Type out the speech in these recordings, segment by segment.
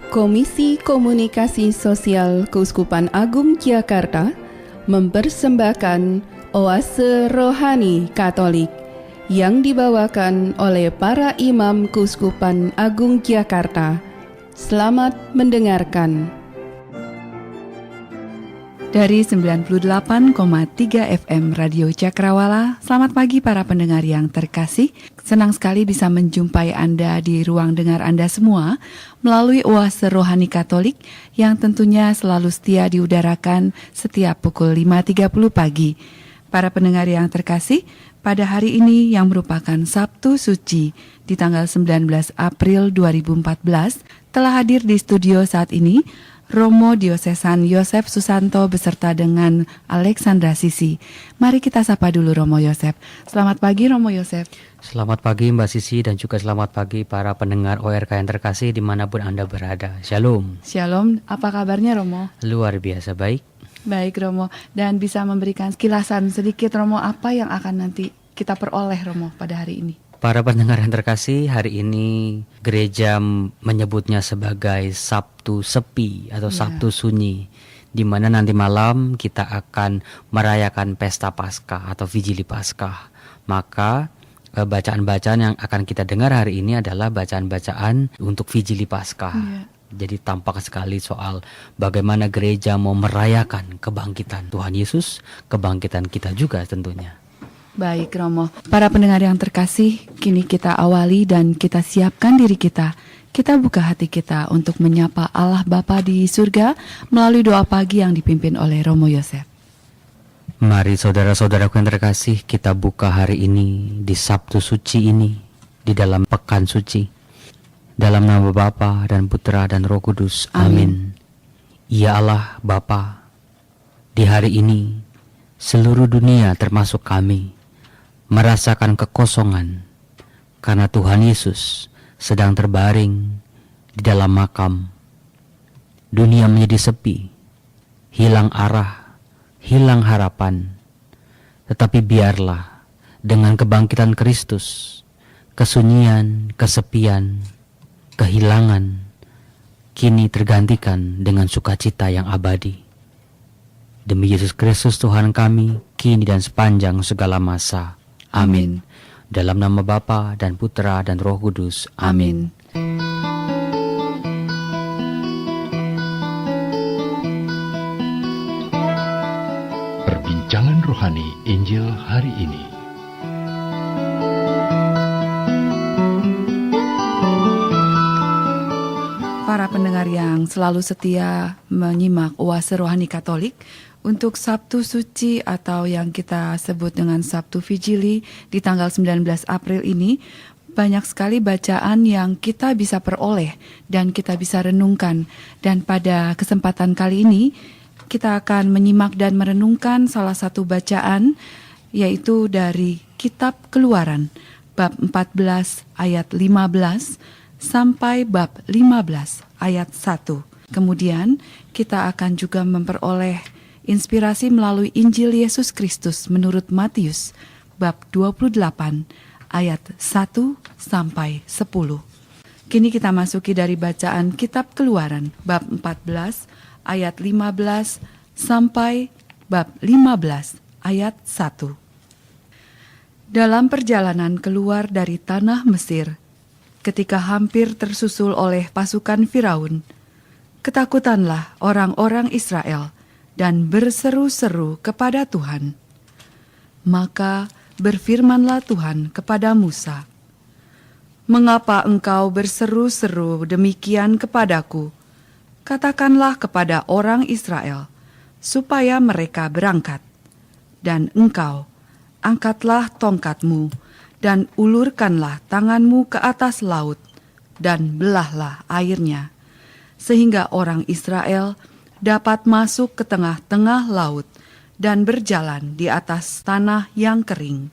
Komisi Komunikasi Sosial Keuskupan Agung Jakarta mempersembahkan Oase Rohani Katolik yang dibawakan oleh para imam Keuskupan Agung Jakarta. Selamat mendengarkan. Dari 98,3 FM Radio Cakrawala, selamat pagi para pendengar yang terkasih. Senang sekali bisa menjumpai Anda di ruang dengar Anda semua melalui Oase Rohani Katolik yang tentunya selalu setia diudarakan setiap pukul 5.30 pagi. Para pendengar yang terkasih, pada hari ini yang merupakan Sabtu Suci di tanggal 19 April 2014, telah hadir di studio saat ini Romo Diosesan Yosef Susanto beserta dengan Alexandra Sisi. Mari kita sapa dulu Romo Yosef. Selamat pagi Romo Yosef. Selamat pagi Mbak Sisi dan juga selamat pagi para pendengar ORK yang terkasih dimanapun Anda berada. Shalom. Shalom, apa kabarnya Romo? Luar biasa baik. Baik Romo, dan bisa memberikan kilasan sedikit Romo apa yang akan nanti kita peroleh Romo pada hari ini? Para pendengar yang terkasih, hari ini gereja menyebutnya sebagai Sabtu Sepi atau Sabtu Sunyi, di mana nanti malam kita akan merayakan Pesta Paskah atau Vigili Paskah. Maka bacaan-bacaan yang akan kita dengar hari ini adalah bacaan-bacaan untuk Vigili Paskah. Jadi tampak sekali soal bagaimana gereja mau merayakan kebangkitan Tuhan Yesus, kebangkitan kita juga tentunya. Baik Romo, para pendengar yang terkasih, kini kita awali dan kita siapkan diri kita. Kita buka hati kita untuk menyapa Allah Bapa di surga melalui doa pagi yang dipimpin oleh Romo Yosef. Mari saudara-saudaraku yang terkasih, kita buka hari ini di Sabtu Suci ini, di dalam Pekan Suci. Dalam nama Bapa dan Putra dan Roh Kudus. Amin. Ya Allah Bapa, di hari ini seluruh dunia termasuk kami merasakan kekosongan karena Tuhan Yesus sedang terbaring di dalam makam. Dunia menjadi sepi, hilang arah, hilang harapan. Tetapi biarlah dengan kebangkitan Kristus, kesunyian, kesepian, kehilangan kini tergantikan dengan sukacita yang abadi. Demi Yesus Kristus Tuhan kami, kini dan sepanjang segala masa. Amin. Dalam nama Bapa dan Putra dan Roh Kudus. Amin. Perbincangan rohani Injil hari ini. Para pendengar yang selalu setia menyimak Oase Rohani Katolik, untuk Sabtu Suci atau yang kita sebut dengan Sabtu Vigili di tanggal 19 April ini, banyak sekali bacaan yang kita bisa peroleh dan kita bisa renungkan. Dan pada kesempatan kali ini, kita akan menyimak dan merenungkan salah satu bacaan, yaitu dari Kitab Keluaran, bab 14 ayat 15 sampai bab 15 ayat 1. Kemudian kita akan juga memperoleh inspirasi melalui Injil Yesus Kristus menurut Matius bab 28 ayat 1 sampai 10. Kini kita masuki dari bacaan Kitab Keluaran bab 14 ayat 15 sampai bab 15 ayat 1. Dalam perjalanan keluar dari tanah Mesir, ketika hampir tersusul oleh pasukan Firaun, ketakutanlah orang-orang Israel dan berseru-seru kepada Tuhan. Maka berfirmanlah Tuhan kepada Musa, "Mengapa engkau berseru-seru demikian kepadaku? Katakanlah kepada orang Israel, supaya mereka berangkat. Dan engkau, angkatlah tongkatmu, dan ulurkanlah tanganmu ke atas laut, dan belahlah airnya, sehingga orang Israel dapat masuk ke tengah-tengah laut dan berjalan di atas tanah yang kering.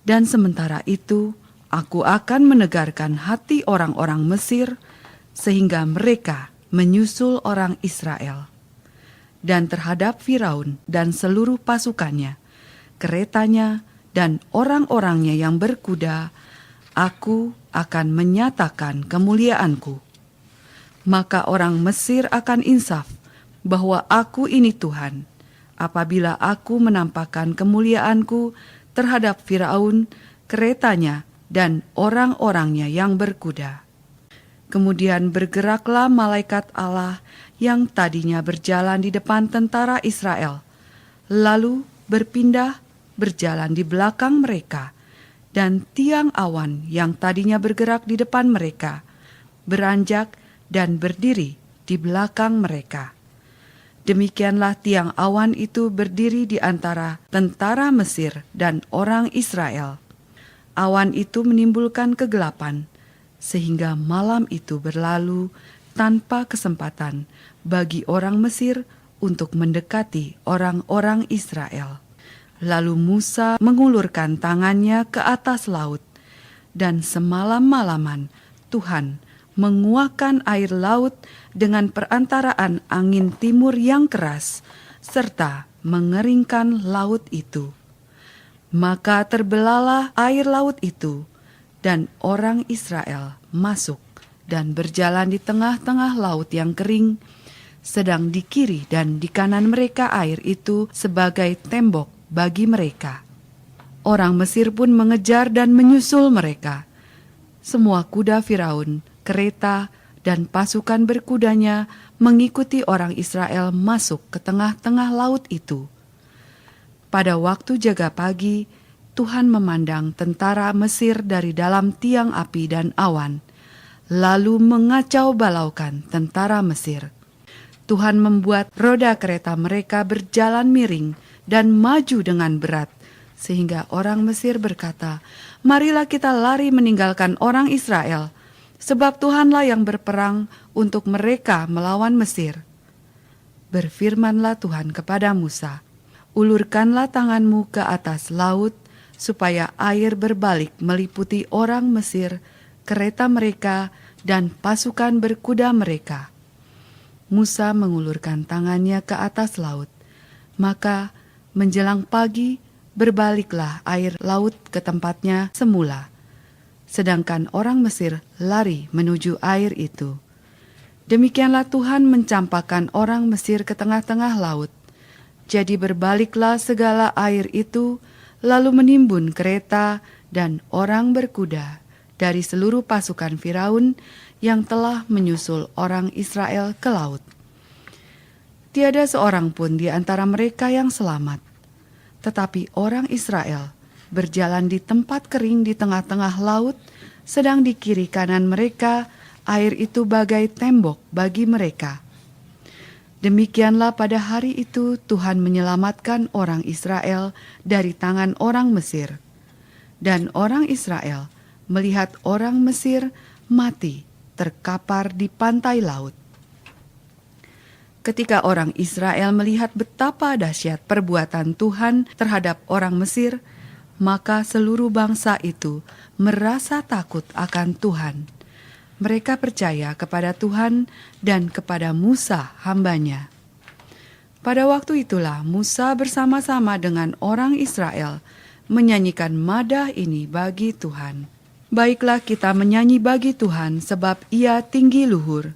Dan sementara itu, aku akan menegarkan hati orang-orang Mesir, sehingga mereka menyusul orang Israel. Dan terhadap Firaun dan seluruh pasukannya, keretanya dan orang-orangnya yang berkuda, aku akan menyatakan kemuliaanku. Maka orang Mesir akan insaf bahwa aku ini Tuhan, apabila aku menampakkan kemuliaanku terhadap Firaun, keretanya, dan orang-orangnya yang berkuda. Kemudian bergeraklah malaikat Allah yang tadinya berjalan di depan tentara Israel, lalu berpindah berjalan di belakang mereka, dan tiang awan yang tadinya bergerak di depan mereka, beranjak dan berdiri di belakang mereka. Demikianlah tiang awan itu berdiri di antara tentara Mesir dan orang Israel. Awan itu menimbulkan kegelapan, sehingga malam itu berlalu tanpa kesempatan bagi orang Mesir untuk mendekati orang-orang Israel. Lalu Musa mengulurkan tangannya ke atas laut, dan semalam-malaman Tuhan menguakkan air laut dengan perantaraan angin timur yang keras, serta mengeringkan laut itu. Maka terbelalah air laut itu, dan orang Israel masuk dan berjalan di tengah-tengah laut yang kering, sedang di kiri dan di kanan mereka air itu sebagai tembok bagi mereka. Orang Mesir pun mengejar dan menyusul mereka. Semua kuda Firaun, kereta, dan pasukan berkudanya mengikuti orang Israel masuk ke tengah-tengah laut itu. Pada waktu jaga pagi, Tuhan memandang tentara Mesir dari dalam tiang api dan awan, lalu mengacau balaukan tentara Mesir. Tuhan membuat roda kereta mereka berjalan miring dan maju dengan berat, sehingga orang Mesir berkata, "Marilah kita lari meninggalkan orang Israel, sebab Tuhanlah yang berperang untuk mereka melawan Mesir." Berfirmanlah Tuhan kepada Musa, "Ulurkanlah tanganmu ke atas laut, supaya air berbalik meliputi orang Mesir, kereta mereka, dan pasukan berkuda mereka." Musa mengulurkan tangannya ke atas laut, maka menjelang pagi berbaliklah air laut ke tempatnya semula, sedangkan orang Mesir lari menuju air itu. Demikianlah Tuhan mencampakkan orang Mesir ke tengah-tengah laut. Jadi berbaliklah segala air itu, lalu menimbun kereta dan orang berkuda dari seluruh pasukan Firaun yang telah menyusul orang Israel ke laut. Tiada seorang pun di antara mereka yang selamat, tetapi orang Israel berjalan di tempat kering di tengah-tengah laut, sedang di kiri kanan mereka air itu bagai tembok bagi mereka. Demikianlah pada hari itu Tuhan menyelamatkan orang Israel dari tangan orang Mesir. Dan orang Israel melihat orang Mesir mati terkapar di pantai laut. Ketika orang Israel melihat betapa dahsyat perbuatan Tuhan terhadap orang Mesir, maka seluruh bangsa itu merasa takut akan Tuhan. Mereka percaya kepada Tuhan dan kepada Musa hamba-Nya. Pada waktu itulah Musa bersama-sama dengan orang Israel menyanyikan madah ini bagi Tuhan. Baiklah kita menyanyi bagi Tuhan sebab Ia tinggi luhur.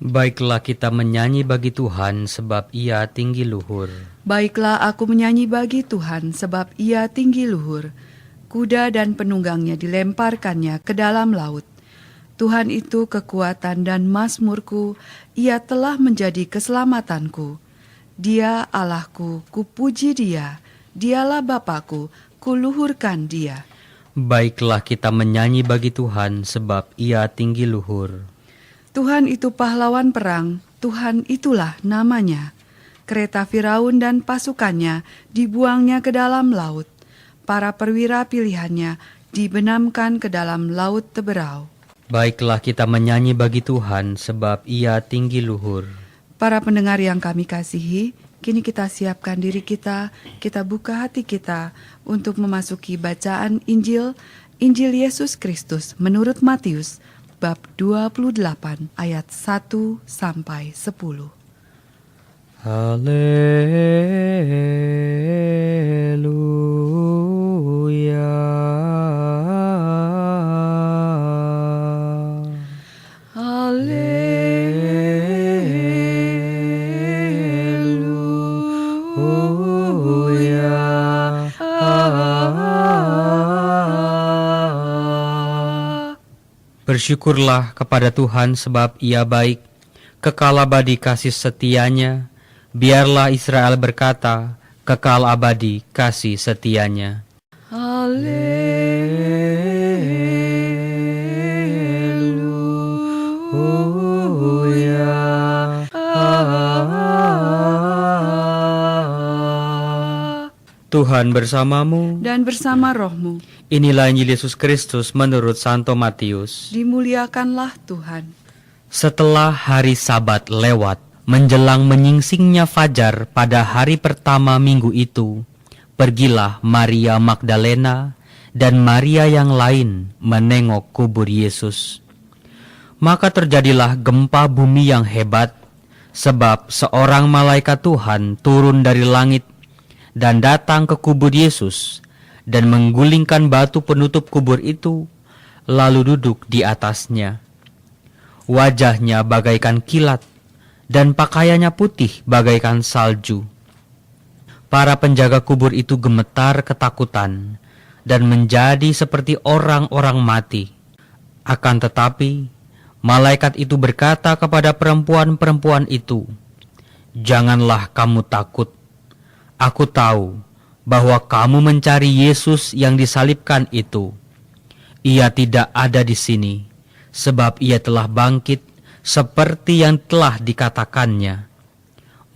Baiklah kita menyanyi bagi Tuhan sebab Ia tinggi luhur. Baiklah aku menyanyi bagi Tuhan sebab Ia tinggi luhur. Kuda dan penunggangnya dilemparkannya ke dalam laut. Tuhan itu kekuatan dan mazmurku, Ia telah menjadi keselamatanku. Dia Allahku, kupuji Dia. Dialah Bapakku, kuluhurkan Dia. Baiklah kita menyanyi bagi Tuhan sebab Ia tinggi luhur. Tuhan itu pahlawan perang, Tuhan itulah namanya. Kereta Firaun dan pasukannya dibuangnya ke dalam laut. Para perwira pilihannya dibenamkan ke dalam laut teberau. Baiklah kita menyanyi bagi Tuhan sebab Ia tinggi luhur. Para pendengar yang kami kasihi, kini kita siapkan diri kita buka hati kita untuk memasuki bacaan Injil Yesus Kristus menurut Matius bab 28 ayat 1 sampai 10. Haleluya. Haleluya. Bersyukurlah kepada Tuhan sebab Ia baik, kekal abadi kasih setianya. Biarlah Israel berkata, kekal abadi kasih setianya. Haleluya. Tuhan bersamamu. Dan bersama rohmu, Inilah Injil Yesus Kristus menurut Santo Matius. dimuliakanlah Tuhan. Setelah hari Sabat lewat, menjelang menyingsingnya fajar pada hari pertama minggu itu, pergilah Maria Magdalena dan Maria yang lain menengok kubur Yesus. Maka terjadilah gempa bumi yang hebat, sebab seorang malaikat Tuhan turun dari langit dan datang ke kubur Yesus dan menggulingkan batu penutup kubur itu, lalu duduk di atasnya. Wajahnya bagaikan kilat, dan pakaiannya putih bagaikan salju. Para penjaga kubur itu gemetar ketakutan, dan menjadi seperti orang-orang mati. Akan tetapi, malaikat itu berkata kepada perempuan-perempuan itu, "Janganlah kamu takut. Aku tahu bahwa kamu mencari Yesus yang disalibkan itu. Ia tidak ada di sini, sebab ia telah bangkit seperti yang telah dikatakannya.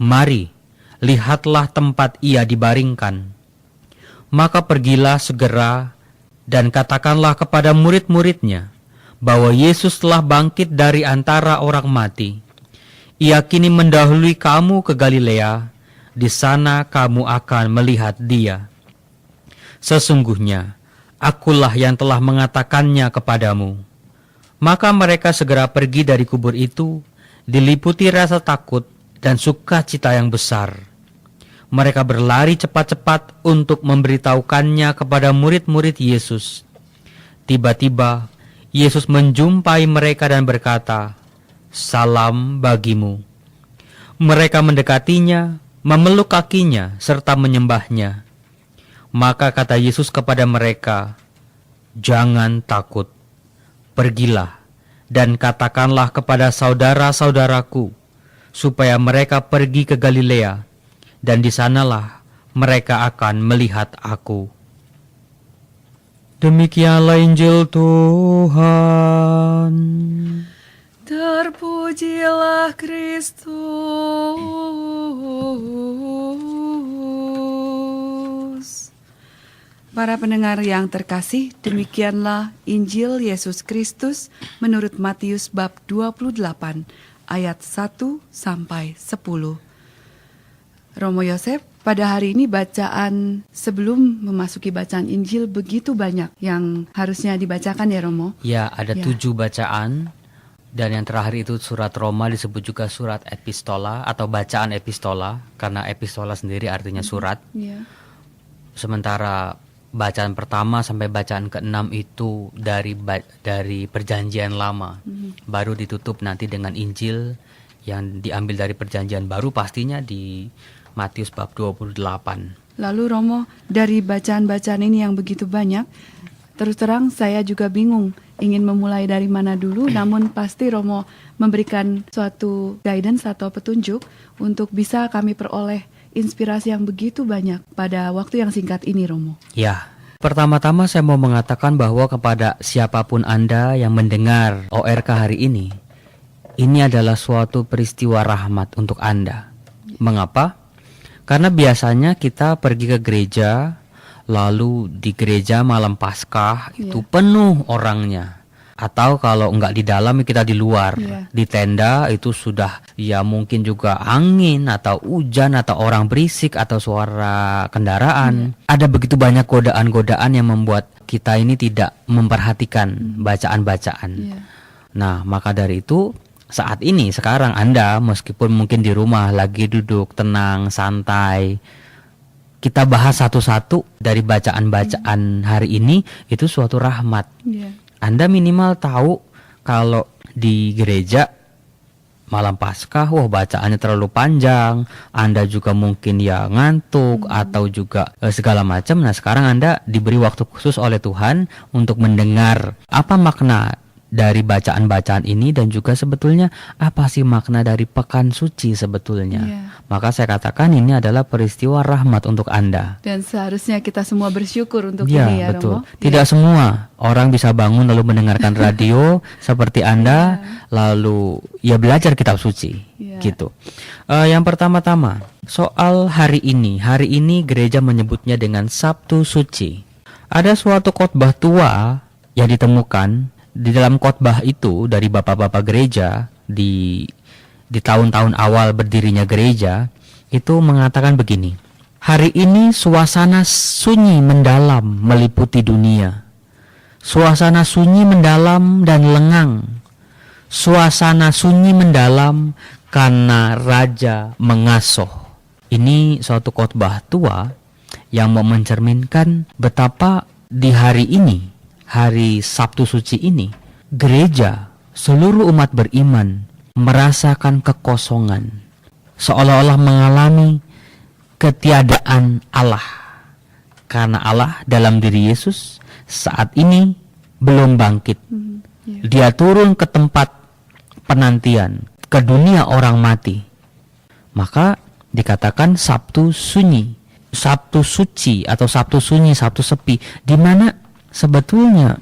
Mari, lihatlah tempat ia dibaringkan. Maka pergilah segera dan katakanlah kepada murid-muridnya bahwa Yesus telah bangkit dari antara orang mati. Ia kini mendahului kamu ke Galilea. Di sana kamu akan melihat dia. Sesungguhnya, akulah yang telah mengatakannya kepadamu." Maka mereka segera pergi dari kubur itu, diliputi rasa takut dan sukacita yang besar. Mereka berlari cepat-cepat untuk memberitahukannya kepada murid-murid Yesus. Tiba-tiba, Yesus menjumpai mereka dan berkata, "Salam bagimu." Mereka mendekatinya, memeluk kakinya, serta menyembahnya. Maka kata Yesus kepada mereka, "Jangan takut. Pergilah dan katakanlah kepada saudara-saudaraku supaya mereka pergi ke Galilea, dan di sanalah mereka akan melihat aku." Demikianlah Injil Tuhan. Terpujilah Kristus. Para pendengar yang terkasih, demikianlah Injil Yesus Kristus menurut Matius bab 28 ayat 1 sampai 10. Romo Yosef, pada hari ini bacaan sebelum memasuki bacaan Injil begitu banyak yang harusnya dibacakan ya Romo. Ya, ada Ya. 7 bacaan. Dan yang terakhir itu surat Roma, disebut juga surat epistola atau bacaan epistola, karena epistola sendiri artinya surat. Ya. Sementara bacaan pertama sampai bacaan ke-6 itu dari perjanjian lama. Baru ditutup nanti dengan Injil yang diambil dari perjanjian baru, pastinya di Matius bab 28. Lalu Romo, dari bacaan-bacaan ini yang begitu banyak, terus terang saya juga bingung ingin memulai dari mana dulu, namun pasti Romo memberikan suatu guidance atau petunjuk untuk bisa kami peroleh inspirasi yang begitu banyak pada waktu yang singkat ini, Romo. Ya, pertama-tama saya mau mengatakan bahwa kepada siapapun Anda yang mendengar ORK hari ini adalah suatu peristiwa rahmat untuk Anda. Mengapa? Karena biasanya kita pergi ke gereja, lalu di gereja malam Paskah itu penuh orangnya. Atau kalau enggak di dalam, kita di luar. Di tenda itu sudah ya mungkin juga angin atau hujan atau orang berisik atau suara kendaraan. Ada begitu banyak godaan-godaan yang membuat kita ini tidak memperhatikan bacaan-bacaan. Nah, maka dari itu saat ini sekarang Anda meskipun mungkin di rumah lagi duduk tenang, santai, kita bahas satu-satu dari bacaan-bacaan hari ini, itu suatu rahmat. Anda minimal tahu kalau di gereja malam Paskah, wah bacaannya terlalu panjang, Anda juga mungkin ya ngantuk atau juga segala macam. Nah, sekarang Anda diberi waktu khusus oleh Tuhan untuk mendengar apa makna dari bacaan-bacaan ini dan juga sebetulnya apa sih makna dari pekan suci sebetulnya. Iya. Maka saya katakan ini adalah peristiwa rahmat untuk Anda. Dan seharusnya kita semua bersyukur untuk Ya, ini ya betul. Romo. Tidak semua orang bisa bangun lalu mendengarkan radio seperti Anda lalu ya belajar kitab suci Iya. gitu. Yang pertama-tama soal hari ini. Hari ini gereja menyebutnya dengan Sabtu Suci. Ada suatu khotbah tua yang ditemukan di dalam khotbah itu dari bapak-bapak gereja di tahun-tahun awal berdirinya gereja itu mengatakan begini. Hari ini suasana sunyi mendalam meliputi dunia. Suasana sunyi mendalam dan lengang. Suasana sunyi mendalam karena raja mengasuh. Ini suatu khotbah tua yang mau mencerminkan betapa di hari ini, hari Sabtu Suci ini, gereja, seluruh umat beriman merasakan kekosongan, seolah-olah mengalami ketiadaan Allah. Karena Allah dalam diri Yesus saat ini belum bangkit. Dia turun ke tempat penantian, ke dunia orang mati. Maka dikatakan Sabtu sunyi, Sabtu suci atau Sabtu sunyi, Sabtu sepi, di mana sebetulnya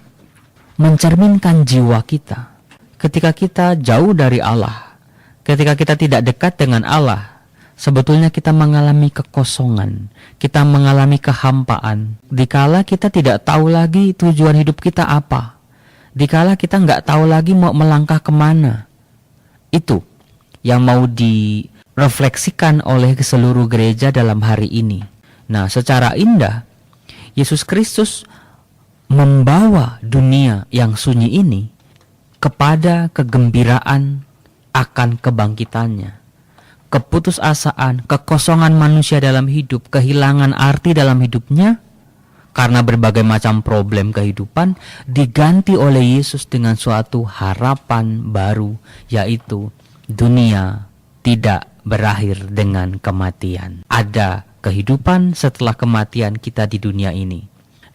mencerminkan jiwa kita. Ketika kita jauh dari Allah, ketika kita tidak dekat dengan Allah, sebetulnya kita mengalami kekosongan, kita mengalami kehampaan. Dikala kita tidak tahu lagi tujuan hidup kita apa, dikala kita nggak tahu lagi mau melangkah kemana. Itu yang mau direfleksikan oleh seluruh gereja dalam hari ini. Nah, secara indah, Yesus Kristus membawa dunia yang sunyi ini kepada kegembiraan akan kebangkitannya. Keputusasaan, kekosongan manusia dalam hidup, kehilangan arti dalam hidupnya karena berbagai macam problem kehidupan diganti oleh Yesus dengan suatu harapan baru, yaitu dunia tidak berakhir dengan kematian. Ada kehidupan setelah kematian kita di dunia ini.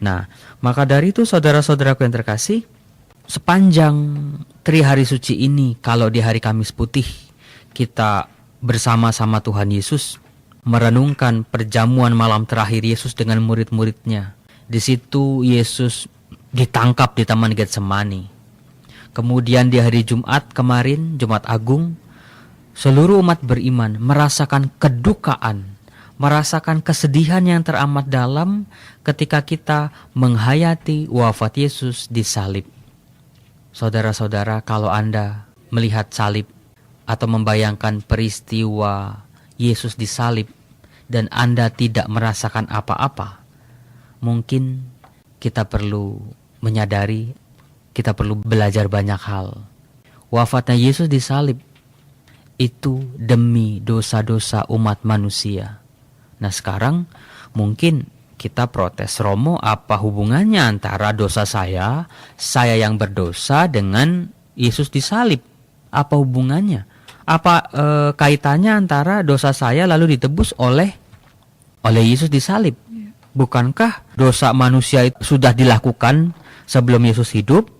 Nah, maka dari itu saudara-saudaraku yang terkasih, sepanjang Trihari Suci ini, kalau di hari Kamis Putih kita bersama-sama Tuhan Yesus merenungkan perjamuan malam terakhir Yesus dengan murid-muridnya. Di situ Yesus ditangkap di Taman Getsemani. Kemudian di hari Jumat kemarin, Jumat Agung, seluruh umat beriman merasakan kedukaan, merasakan kesedihan yang teramat dalam ketika kita menghayati wafat Yesus di salib. Saudara-saudara, kalau Anda melihat salib atau membayangkan peristiwa Yesus disalib dan Anda tidak merasakan apa-apa, mungkin kita perlu menyadari, kita perlu belajar banyak hal. Wafatnya Yesus disalib itu demi dosa-dosa umat manusia. Nah, sekarang mungkin kita protes, Romo, apa hubungannya antara dosa saya yang berdosa dengan Yesus disalib? Apa hubungannya? Apa kaitannya antara dosa saya lalu ditebus oleh Yesus disalib? Bukankah dosa manusia itu sudah dilakukan sebelum Yesus hidup,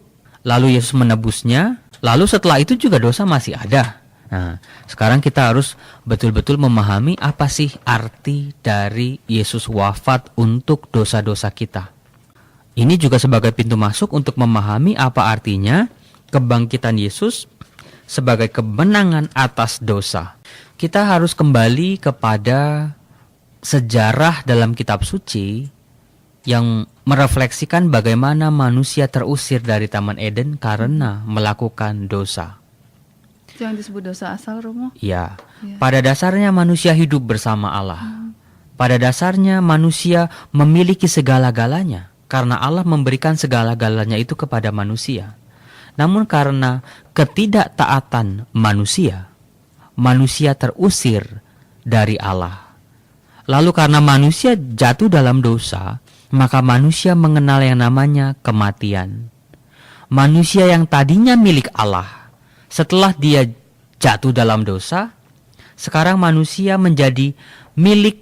lalu Yesus menebusnya, lalu setelah itu juga dosa masih ada? Nah, sekarang kita harus betul-betul memahami apa sih arti dari Yesus wafat untuk dosa-dosa kita. Ini juga sebagai pintu masuk untuk memahami apa artinya kebangkitan Yesus sebagai kemenangan atas dosa. Kita harus kembali kepada sejarah dalam kitab suci yang merefleksikan bagaimana manusia terusir dari Taman Eden karena melakukan dosa. Itu yang disebut dosa asal, Romo? Ya, pada dasarnya manusia hidup bersama Allah. Pada dasarnya manusia memiliki segala-galanya karena Allah memberikan segala-galanya itu kepada manusia. Namun karena ketidaktaatan manusia, manusia terusir dari Allah. Lalu karena manusia jatuh dalam dosa, maka manusia mengenal yang namanya kematian. Manusia yang tadinya milik Allah, setelah dia jatuh dalam dosa, sekarang manusia menjadi milik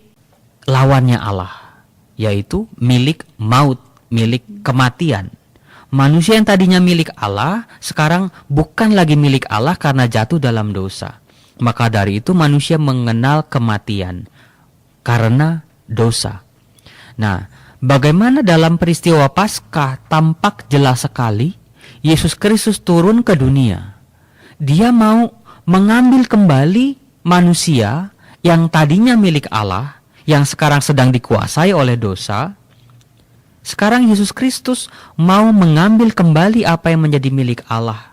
lawannya Allah, yaitu milik maut, milik kematian. Manusia yang tadinya milik Allah, sekarang bukan lagi milik Allah karena jatuh dalam dosa. Maka dari itu manusia mengenal kematian karena dosa. Nah, bagaimana dalam peristiwa Paskah tampak jelas sekali Yesus Kristus turun ke dunia. Dia mau mengambil kembali manusia yang tadinya milik Allah, yang sekarang sedang dikuasai oleh dosa. Sekarang Yesus Kristus mau mengambil kembali apa yang menjadi milik Allah.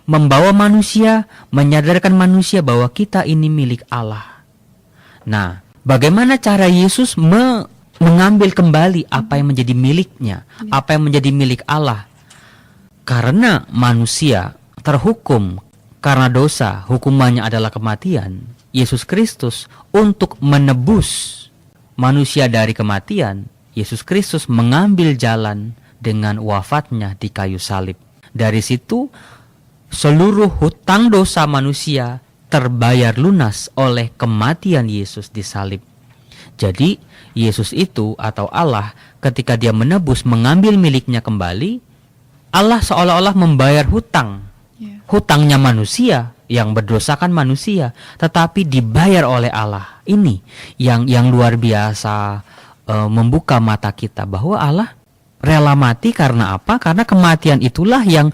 Membawa manusia, menyadarkan manusia bahwa kita ini milik Allah. Nah, bagaimana cara Yesus mengambil kembali apa yang menjadi miliknya, apa yang menjadi milik Allah? Karena manusia terhukum karena dosa, hukumannya adalah kematian. Yesus Kristus untuk menebus manusia dari kematian, Yesus Kristus mengambil jalan dengan wafatnya di kayu salib. Dari situ seluruh hutang dosa manusia terbayar lunas oleh kematian Yesus di salib. Jadi Yesus itu atau Allah ketika dia menebus, mengambil miliknya kembali, Allah seolah-olah membayar hutang. Hutangnya manusia, yang berdosakan manusia, tetapi dibayar oleh Allah. Ini yang luar biasa, membuka mata kita bahwa Allah rela mati karena apa? Karena kematian itulah yang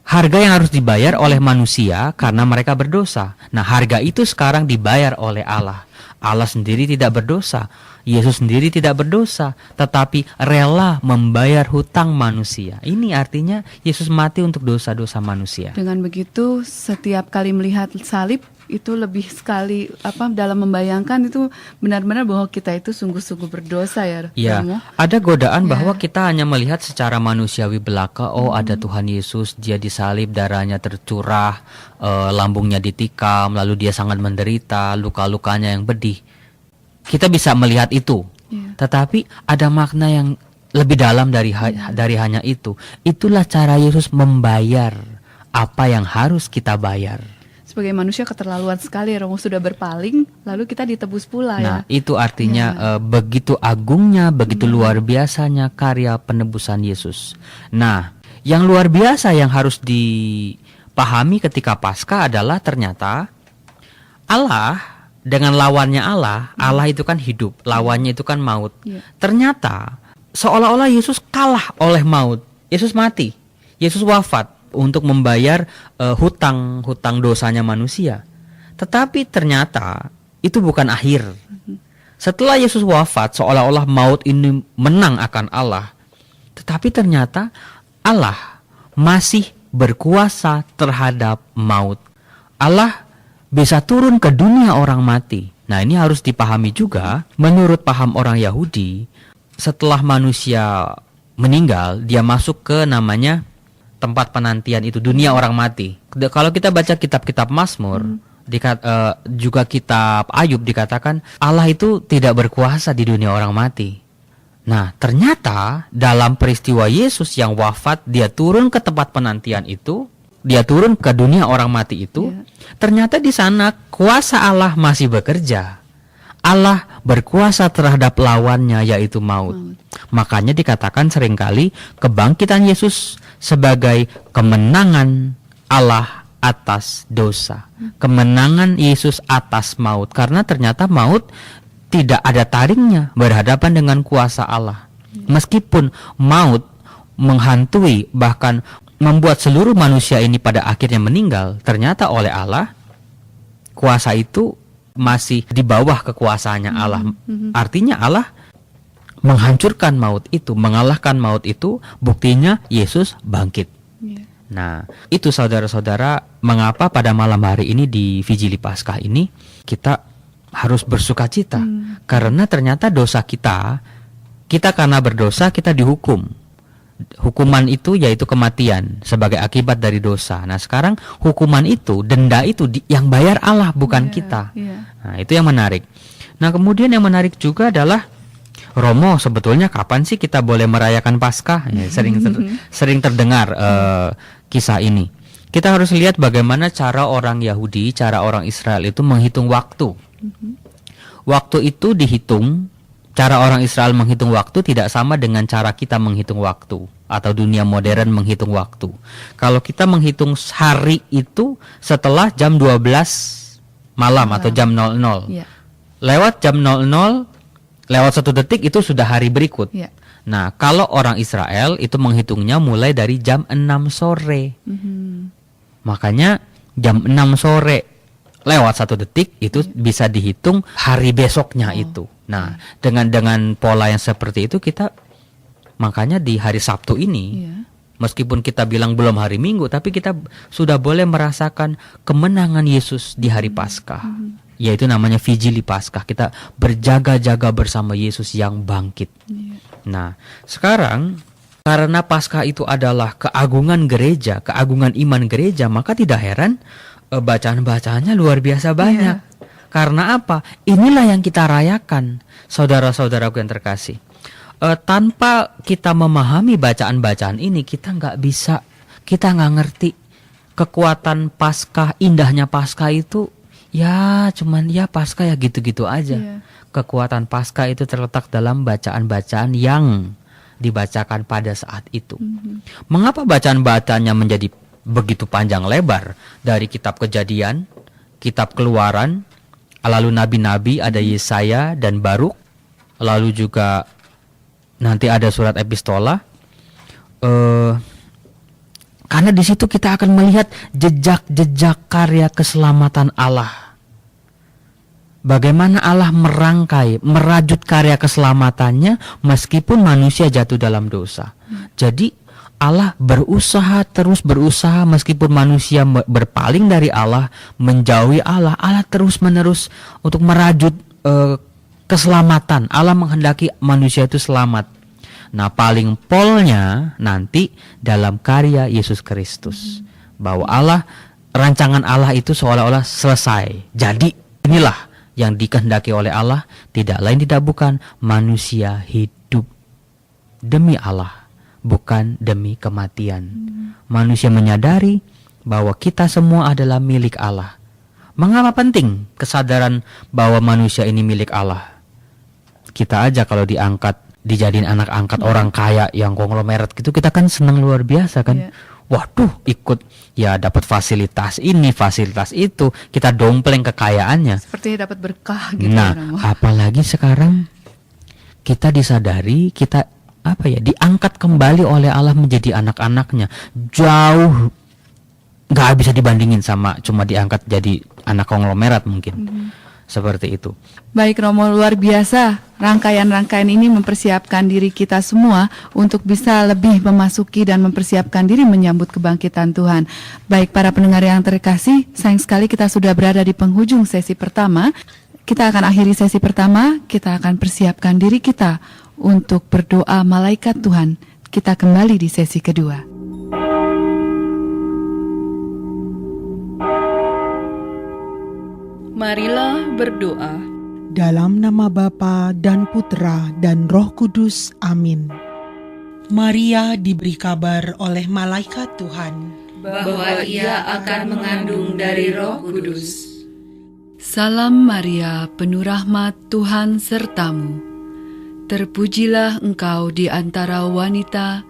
harga yang harus dibayar oleh manusia karena mereka berdosa. Nah, harga itu sekarang dibayar oleh Allah. Allah sendiri tidak berdosa, Yesus sendiri tidak berdosa, tetapi rela membayar hutang manusia. Ini artinya Yesus mati untuk dosa-dosa manusia. Dengan begitu, setiap kali melihat salib itu lebih sekali dalam membayangkan itu benar-benar bahwa kita itu sungguh-sungguh berdosa ya. Ya, Romo. ada godaan bahwa kita hanya melihat secara manusiawi belaka. Oh, ada Tuhan Yesus, dia disalib, darahnya tercurah, lambungnya ditikam, lalu dia sangat menderita, luka-lukanya yang pedih. Kita bisa melihat itu, tetapi ada makna yang lebih dalam dari hanya itu. Itulah cara Yesus membayar apa yang harus kita bayar. Sebagai manusia keterlaluan sekali, Romo sudah berpaling, lalu kita ditebus pula. Nah, itu artinya begitu agungnya, begitu luar biasanya karya penebusan Yesus. Nah, yang luar biasa yang harus dipahami ketika Paskah adalah ternyata Allah dengan lawannya Allah itu kan hidup, lawannya itu kan maut. Ternyata seolah-olah Yesus kalah oleh maut. Yesus mati, Yesus wafat untuk membayar hutang dosanya manusia. Tetapi ternyata itu bukan akhir. Setelah Yesus wafat, seolah-olah maut ini menang akan Allah. Tetapi ternyata Allah masih berkuasa terhadap maut. Allah bisa turun ke dunia orang mati. Nah, ini harus dipahami juga. Menurut paham orang Yahudi, setelah manusia meninggal, dia masuk ke namanya tempat penantian itu, dunia orang mati. Kalau kita baca kitab-kitab Mazmur, juga kitab Ayub dikatakan Allah itu tidak berkuasa di dunia orang mati. Nah, ternyata dalam peristiwa Yesus yang wafat, dia turun ke tempat penantian itu, dia turun ke dunia orang mati itu, ternyata di sana kuasa Allah masih bekerja. Allah berkuasa terhadap lawannya, yaitu maut. Makanya dikatakan seringkali kebangkitan Yesus sebagai kemenangan Allah atas dosa, kemenangan Yesus atas maut. Karena ternyata maut tidak ada taringnya berhadapan dengan kuasa Allah. Meskipun maut menghantui, bahkan membuat seluruh manusia ini pada akhirnya meninggal, ternyata oleh Allah kuasa itu masih di bawah kekuasaannya Allah. Artinya Allah menghancurkan maut itu, mengalahkan maut itu, buktinya Yesus bangkit. Nah, itu saudara-saudara, mengapa pada malam hari ini di Vigili Paskah ini kita harus bersukacita. Karena ternyata dosa kita karena berdosa kita dihukum. Hukuman itu yaitu kematian sebagai akibat dari dosa. Nah, sekarang hukuman itu, denda itu yang bayar Allah, bukan kita. Nah, itu yang menarik. Nah, kemudian yang menarik juga adalah, Romo, sebetulnya kapan sih kita boleh merayakan Paskah? Ya, sering terdengar kisah ini. Kita harus lihat bagaimana cara orang Yahudi, cara orang Israel itu menghitung waktu. Waktu itu dihitung. Cara orang Israel menghitung waktu tidak sama dengan cara kita menghitung waktu. atau dunia modern menghitung waktu. Kalau kita menghitung hari itu setelah jam 12 malam atau jam 00. Ya. Lewat jam 00, lewat 1 detik itu sudah hari berikut. Ya. Nah, kalau orang Israel itu menghitungnya mulai dari jam 6 sore. Makanya jam 6 sore lewat 1 detik itu bisa dihitung hari besoknya itu. Nah, dengan pola yang seperti itu kita, makanya di hari Sabtu ini, meskipun kita bilang belum hari Minggu, tapi kita sudah boleh merasakan kemenangan Yesus di hari Paskah. Yaitu namanya Vigili Paskah. Kita berjaga-jaga bersama Yesus yang bangkit. Nah, sekarang karena Paskah itu adalah keagungan gereja, keagungan iman gereja, maka tidak heran bacaan-bacaannya luar biasa banyak. Karena apa? Inilah yang kita rayakan, saudara-saudaraku yang terkasih. Tanpa kita memahami bacaan-bacaan ini, kita nggak nggak ngerti kekuatan Paskah, indahnya Paskah itu. Ya cuman ya Paskah ya gitu-gitu aja. Kekuatan Paskah itu terletak dalam bacaan-bacaan yang dibacakan pada saat itu. Mengapa bacaan-bacaannya menjadi begitu panjang lebar? Dari kitab Kejadian, kitab Keluaran, lalu nabi-nabi, ada Yesaya dan Baruk, lalu juga nanti ada surat epistola. Karena di situ kita akan melihat jejak-jejak karya keselamatan Allah. Bagaimana Allah merajut karya keselamatannya meskipun manusia jatuh dalam dosa. Jadi Allah terus berusaha meskipun manusia berpaling dari Allah, menjauhi Allah. Allah terus-menerus untuk merajut keselamatan. Allah menghendaki manusia itu selamat. Nah, paling polnya nanti dalam karya Yesus Kristus, bahwa rancangan Allah itu seolah-olah selesai. Jadi inilah yang dikehendaki oleh Allah, tidak lain tidak bukan manusia hidup demi Allah, bukan demi kematian. Manusia menyadari bahwa kita semua adalah milik Allah. Mengapa penting kesadaran bahwa manusia ini milik Allah? Kita aja kalau dijadiin anak angkat orang kaya yang konglomerat gitu, kita kan senang luar biasa kan. Waduh, ikut ya dapat fasilitas ini, fasilitas itu, kita dompleng kekayaannya. Sepertinya dapat berkah gitu. Nah, apalagi sekarang kita disadari, kita diangkat kembali oleh Allah menjadi anak-anaknya. Jauh nggak bisa dibandingin sama cuma diangkat jadi anak konglomerat mungkin. Seperti itu. Baik Romo, luar biasa. Rangkaian-rangkaian ini mempersiapkan diri kita semua untuk bisa lebih memasuki dan mempersiapkan diri menyambut kebangkitan Tuhan. Baik para pendengar yang terkasih, sayang sekali kita sudah berada di penghujung sesi pertama. Kita akan akhiri sesi pertama, kita akan persiapkan diri kita untuk berdoa malaikat Tuhan. Kita kembali di sesi kedua. Marilah berdoa. Dalam nama Bapa dan Putra dan Roh Kudus. Amin. Maria diberi kabar oleh malaikat Tuhan bahwa ia akan mengandung dari Roh Kudus. Salam Maria, penuh rahmat, Tuhan sertamu. Terpujilah engkau di antara wanita,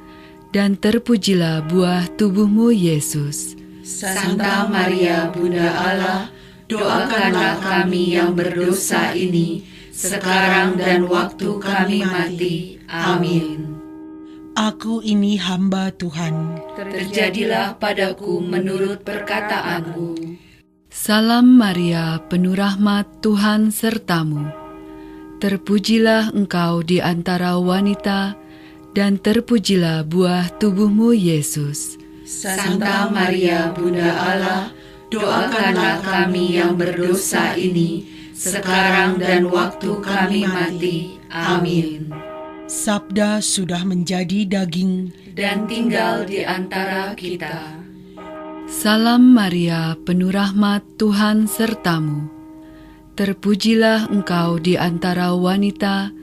dan terpujilah buah tubuhmu Yesus. Santa Maria, Bunda Allah, doakanlah kami yang berdosa ini, sekarang dan waktu kami mati. Amin. Aku ini hamba Tuhan. Terjadilah padaku menurut perkataanmu. Salam Maria, penuh rahmat, Tuhan sertamu. Terpujilah engkau di antara wanita, dan terpujilah buah tubuhmu Yesus. Santa Maria, Bunda Allah, doakanlah kami yang berdosa ini, sekarang dan waktu kami mati. Amin. Sabda sudah menjadi daging dan tinggal di antara kita. Salam Maria, penuh rahmat, Tuhan sertamu. Terpujilah engkau di antara wanita,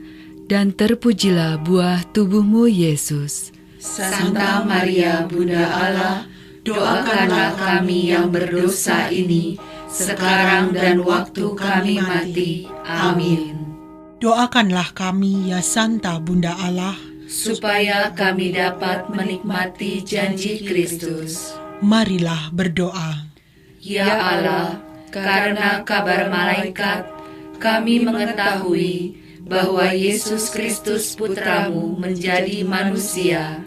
dan terpujilah buah tubuhmu Yesus. Santa Maria, Bunda Allah, doakanlah kami yang berdosa ini, sekarang dan waktu kami mati. Amin. Doakanlah kami ya Santa Bunda Allah, supaya kami dapat menikmati janji Kristus. Marilah berdoa. Ya Allah, karena kabar malaikat, kami mengetahui bahwa Yesus Kristus Putramu menjadi manusia.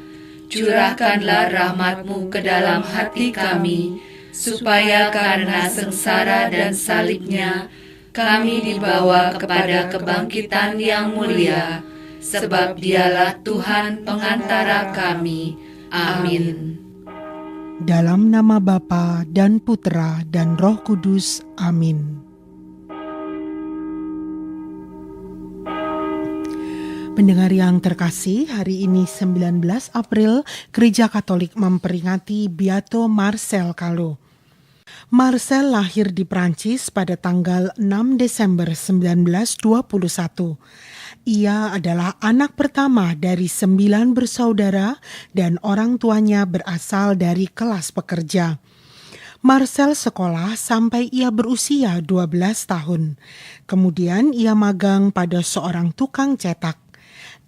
Curahkanlah rahmat-Mu ke dalam hati kami, supaya karena sengsara dan salibnya, kami dibawa kepada kebangkitan yang mulia, sebab Dialah Tuhan pengantara kami. Amin. Dalam nama Bapa dan Putra dan Roh Kudus. Amin. Pendengar yang terkasih, hari ini 19 April, Gereja Katolik memperingati Beato Marcel Calot. Marcel lahir di Prancis pada tanggal 6 Desember 1921. Ia adalah anak pertama dari 9 bersaudara dan orang tuanya berasal dari kelas pekerja. Marcel sekolah sampai ia berusia 12 tahun. Kemudian ia magang pada seorang tukang cetak.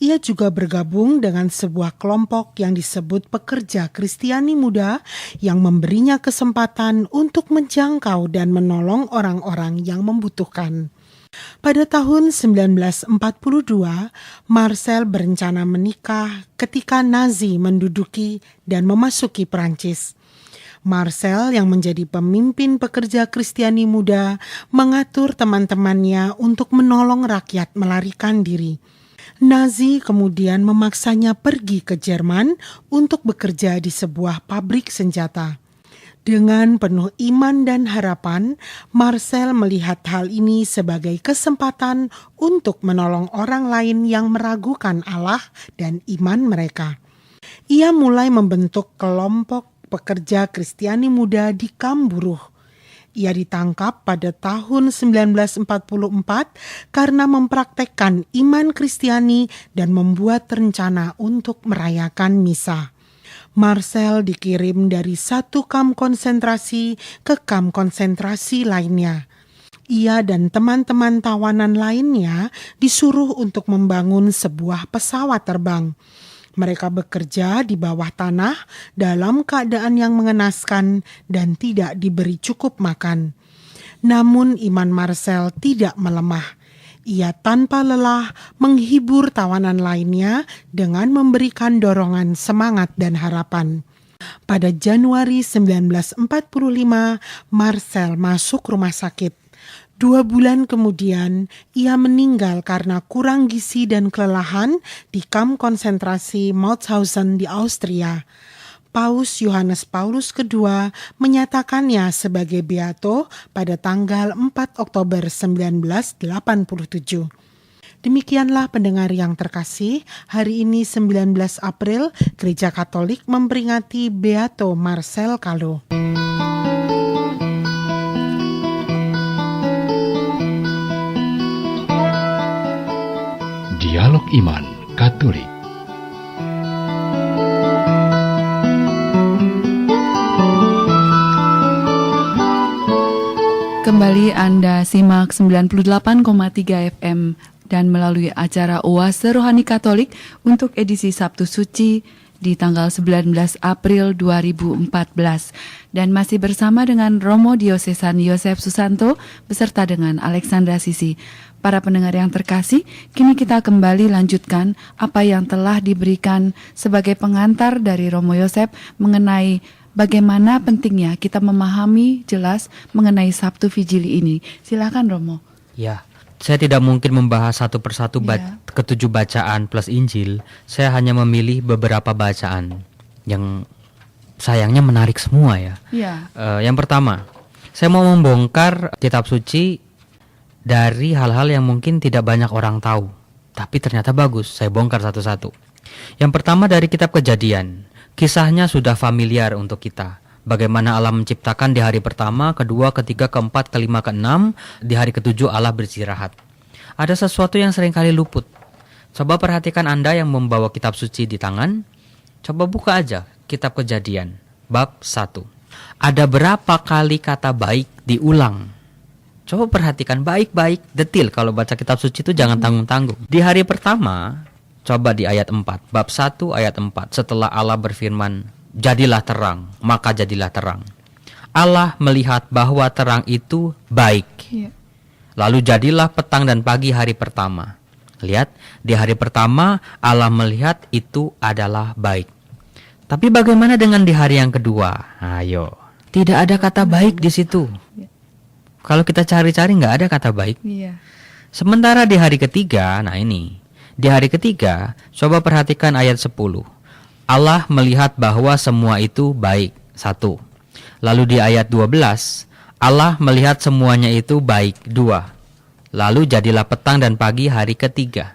Ia juga bergabung dengan sebuah kelompok yang disebut Pekerja Kristiani Muda yang memberinya kesempatan untuk menjangkau dan menolong orang-orang yang membutuhkan. Pada tahun 1942, Marcel berencana menikah ketika Nazi menduduki dan memasuki Prancis. Marcel yang menjadi pemimpin Pekerja Kristiani Muda mengatur teman-temannya untuk menolong rakyat melarikan diri. Nazi kemudian memaksanya pergi ke Jerman untuk bekerja di sebuah pabrik senjata. Dengan penuh iman dan harapan, Marcel melihat hal ini sebagai kesempatan untuk menolong orang lain yang meragukan Allah dan iman mereka. Ia mulai membentuk kelompok Pekerja Kristiani Muda di Kamburuh. Ia ditangkap pada tahun 1944 karena mempraktekkan iman Kristiani dan membuat rencana untuk merayakan misa. Marcel dikirim dari satu kamp konsentrasi ke kamp konsentrasi lainnya. Ia dan teman-teman tawanan lainnya disuruh untuk membangun sebuah pesawat terbang. Mereka bekerja di bawah tanah dalam keadaan yang mengenaskan dan tidak diberi cukup makan. Namun iman Marcel tidak melemah. Ia tanpa lelah menghibur tawanan lainnya dengan memberikan dorongan semangat dan harapan. Pada Januari 1945, Marcel masuk rumah sakit. 2 bulan kemudian, ia meninggal karena kurang gizi dan kelelahan di kamp konsentrasi Mauthausen di Austria. Paus Yohanes Paulus II menyatakannya sebagai beato pada tanggal 4 Oktober 1987. Demikianlah pendengar yang terkasih, hari ini 19 April, Gereja Katolik memperingati Beato Marcel Calot. Dialog Iman Katolik. Kembali Anda simak 98,3 FM dan melalui acara Oase Rohani Katolik untuk edisi Sabtu Suci di tanggal 19 April 2014. Dan masih bersama dengan Romo Diosesan Yosef Susanto beserta dengan Alexandra Sisi. Para pendengar yang terkasih, kini kita kembali lanjutkan apa yang telah diberikan sebagai pengantar dari Romo Yosef mengenai bagaimana pentingnya kita memahami jelas mengenai Sabtu Fijili ini. Silakan Romo. Ya, saya tidak mungkin membahas satu persatu ketujuh bacaan plus Injil. Saya hanya memilih beberapa bacaan yang sayangnya menarik semua ya. Yang pertama, saya mau membongkar kitab suci dari hal-hal yang mungkin tidak banyak orang tahu, tapi ternyata bagus. Saya bongkar satu-satu. Yang pertama dari kitab Kejadian. Kisahnya sudah familiar untuk kita. Bagaimana Allah menciptakan di hari pertama, kedua, ketiga, keempat, kelima, keenam. Di hari ketujuh Allah beristirahat. Ada sesuatu yang seringkali luput. Coba perhatikan Anda yang membawa kitab suci di tangan. Coba buka aja kitab Kejadian, bab 1. Ada berapa kali kata baik diulang? Coba perhatikan baik-baik, detil. Kalau baca kitab suci itu jangan tanggung-tanggung. Di hari pertama, Coba di ayat 4, bab 1 ayat 4. Setelah Allah berfirman, jadilah terang, maka jadilah terang. Allah melihat bahwa terang itu baik. Iya. Lalu jadilah petang dan pagi hari pertama. Lihat, di hari pertama Allah melihat itu adalah baik. Tapi bagaimana dengan di hari yang kedua? Ayo, tidak ada kata baik di situ. Kalau kita cari-cari nggak ada kata baik. Iya. Sementara di hari ketiga, nah ini, di hari ketiga, coba perhatikan ayat 10. Allah melihat bahwa semua itu baik. 1. Lalu di ayat 12, Allah melihat semuanya itu baik. 2. Lalu jadilah petang dan pagi hari ketiga.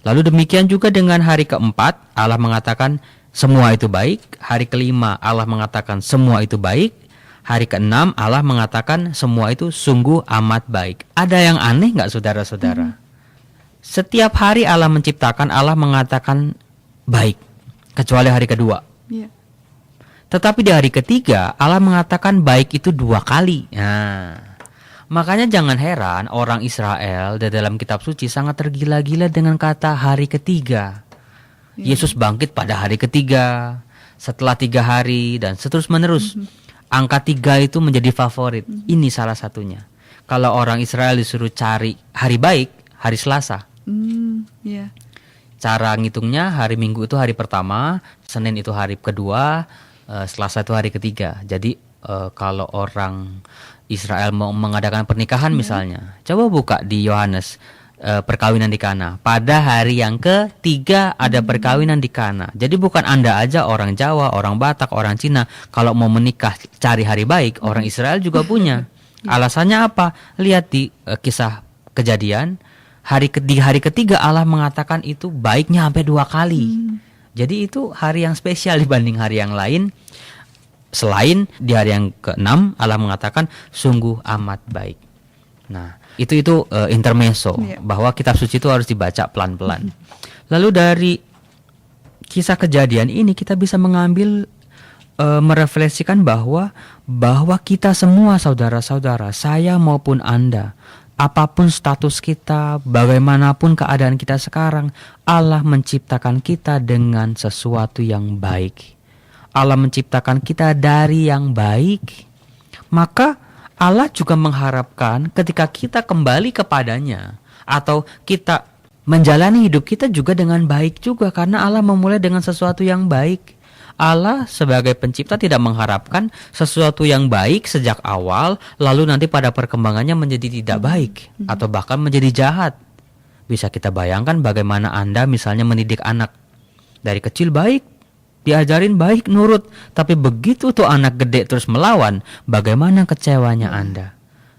Lalu demikian juga dengan hari keempat, Allah mengatakan semua itu baik. Hari kelima, Allah mengatakan semua itu baik. Hari keenam, Allah mengatakan semua itu sungguh amat baik. Ada yang aneh nggak saudara-saudara? Setiap hari Allah menciptakan, Allah mengatakan baik, kecuali hari kedua. Iya. Tetapi di hari ketiga, Allah mengatakan baik itu 2 kali. Nah, makanya jangan heran orang Israel di dalam kitab suci sangat tergila-gila dengan kata hari ketiga. Yesus bangkit pada hari ketiga, setelah 3 hari, dan seterus menerus. Angka 3 itu menjadi favorit. Ini salah satunya. Kalau orang Israel disuruh cari hari baik, hari Selasa. Iya. Cara ngitungnya hari Minggu itu hari pertama, Senin itu hari kedua, Selasa itu hari ketiga. Jadi kalau orang Israel mau mengadakan pernikahan misalnya, coba buka di Yohanes perkawinan di Kana. Pada hari yang ketiga ada perkawinan di Kana. Jadi bukan Anda aja orang Jawa, orang Batak, orang Cina kalau mau menikah cari hari baik, orang Israel juga punya. Alasannya apa? Lihat di kisah Kejadian. Di hari ketiga Allah mengatakan itu baiknya sampai 2 kali. Jadi itu hari yang spesial dibanding hari yang lain. Selain di hari yang ke-6 Allah mengatakan sungguh amat baik. Nah, itu intermezzo bahwa kitab suci itu harus dibaca pelan-pelan. Lalu dari kisah Kejadian ini kita bisa mengambil merefleksikan bahwa kita semua saudara-saudara, saya maupun Anda, apapun status kita, bagaimanapun keadaan kita sekarang, Allah menciptakan kita dengan sesuatu yang baik. Allah menciptakan kita dari yang baik. Maka Allah juga mengharapkan ketika kita kembali kepadanya atau kita menjalani hidup kita juga dengan baik juga, karena Allah memulai dengan sesuatu yang baik. Allah sebagai pencipta tidak mengharapkan sesuatu yang baik sejak awal lalu nanti pada perkembangannya menjadi tidak baik atau bahkan menjadi jahat. Bisa kita bayangkan bagaimana Anda misalnya mendidik anak. Dari kecil baik, diajarin baik, nurut, tapi begitu tuh anak gede terus melawan, bagaimana kecewanya Anda?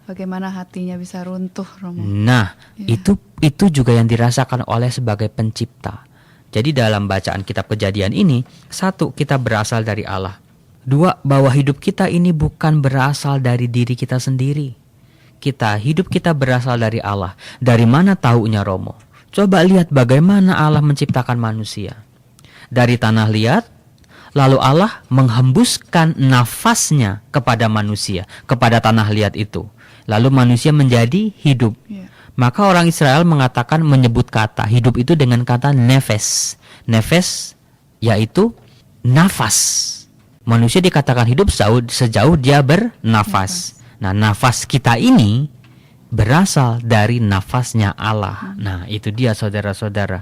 Bagaimana hatinya bisa runtuh, Romo? Nah, itu juga yang dirasakan oleh sebagai pencipta. Jadi dalam bacaan kitab Kejadian ini, 1, kita berasal dari Allah. 2, bahwa hidup kita ini bukan berasal dari diri kita sendiri. Hidup kita berasal dari Allah. Dari mana taunya, Romo? Coba lihat bagaimana Allah menciptakan manusia. Dari tanah liat, lalu Allah menghembuskan nafasnya kepada manusia, kepada tanah liat itu. Lalu manusia menjadi hidup. Maka orang Israel menyebut kata hidup itu dengan kata nefes. Nefes yaitu nafas. Manusia dikatakan hidup sejauh dia bernafas. Nah, nafas kita ini berasal dari nafasnya Allah. Nah, itu dia saudara-saudara.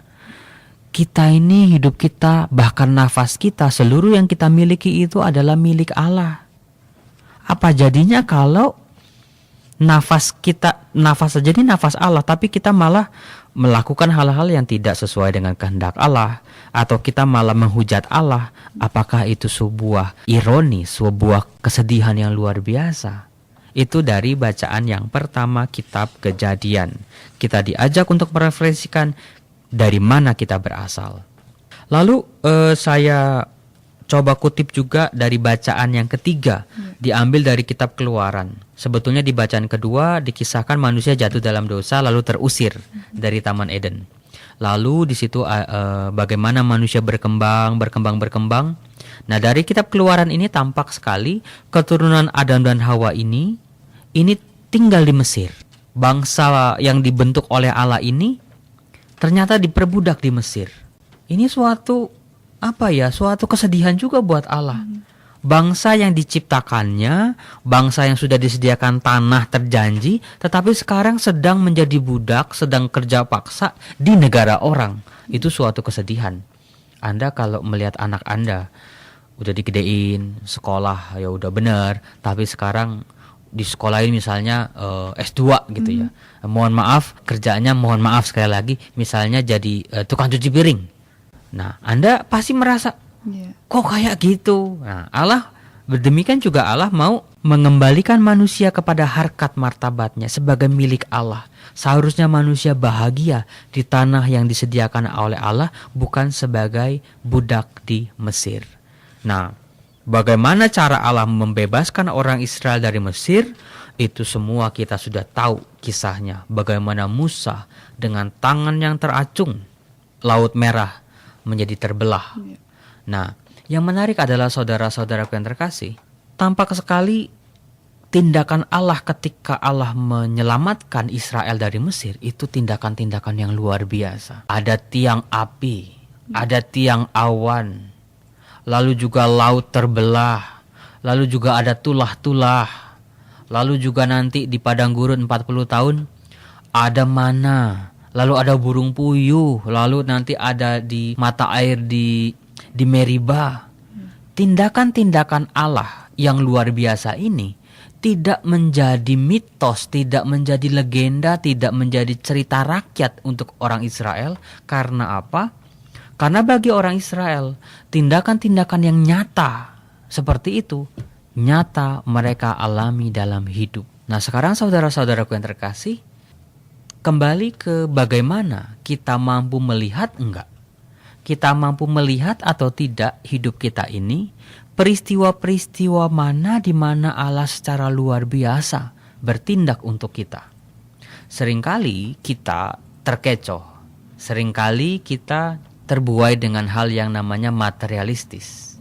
Kita ini, hidup kita, bahkan nafas kita, seluruh yang kita miliki itu adalah milik Allah. Apa jadinya kalau nafas saja ini nafas Allah, tapi kita malah melakukan hal-hal yang tidak sesuai dengan kehendak Allah, atau kita malah menghujat Allah? Apakah itu sebuah ironi, sebuah kesedihan yang luar biasa? Itu dari bacaan yang pertama kitab Kejadian. Kita diajak untuk merefleksikan dari mana kita berasal. Lalu saya coba kutip juga dari bacaan yang ketiga, diambil dari kitab Keluaran. Sebetulnya di bacaan kedua dikisahkan manusia jatuh dalam dosa lalu terusir dari Taman Eden. Lalu di situ bagaimana manusia berkembang. Nah, dari kitab Keluaran ini tampak sekali keturunan Adam dan Hawa ini tinggal di Mesir. Bangsa yang dibentuk oleh Allah ini ternyata diperbudak di Mesir. Ini suatu kesedihan juga buat Allah. Bangsa yang diciptakannya, bangsa yang sudah disediakan tanah terjanji, tetapi sekarang sedang menjadi budak, sedang kerja paksa di negara orang. Itu suatu kesedihan. Anda kalau melihat anak Anda udah digedein, sekolah ya udah benar, tapi sekarang di sekolahin misalnya S2 gitu ya. Mohon maaf, kerjaannya mohon maaf sekali lagi, misalnya jadi tukang cuci piring. Nah, Anda pasti merasa kok kayak gitu. Nah, Allah demikian juga Allah mau mengembalikan manusia kepada harkat martabatnya sebagai milik Allah. Seharusnya manusia bahagia di tanah yang disediakan oleh Allah, bukan sebagai budak di Mesir. Nah, bagaimana cara Allah membebaskan orang Israel dari Mesir? Itu semua kita sudah tahu kisahnya. Bagaimana Musa dengan tangan yang teracung, Laut Merah menjadi terbelah. Nah, yang menarik adalah saudara-saudaraku yang terkasih, tampak sekali tindakan Allah ketika Allah menyelamatkan Israel dari Mesir, itu tindakan-tindakan yang luar biasa. Ada tiang api, ada tiang awan, lalu juga laut terbelah, lalu juga ada tulah-tulah, lalu juga nanti di padang gurun 40 tahun ada mana, lalu ada burung puyuh, lalu nanti ada di mata air di Meriba. Tindakan-tindakan Allah yang luar biasa ini tidak menjadi mitos, tidak menjadi legenda, tidak menjadi cerita rakyat untuk orang Israel. Karena apa? Karena bagi orang Israel, tindakan-tindakan yang nyata seperti itu, nyata mereka alami dalam hidup. Nah, sekarang saudara-saudaraku yang terkasih, kembali ke bagaimana kita mampu melihat enggak? Kita mampu melihat atau tidak hidup kita ini, peristiwa-peristiwa mana di mana Allah secara luar biasa bertindak untuk kita. Seringkali kita terkecoh, seringkali kita terbuai dengan hal yang namanya materialistis.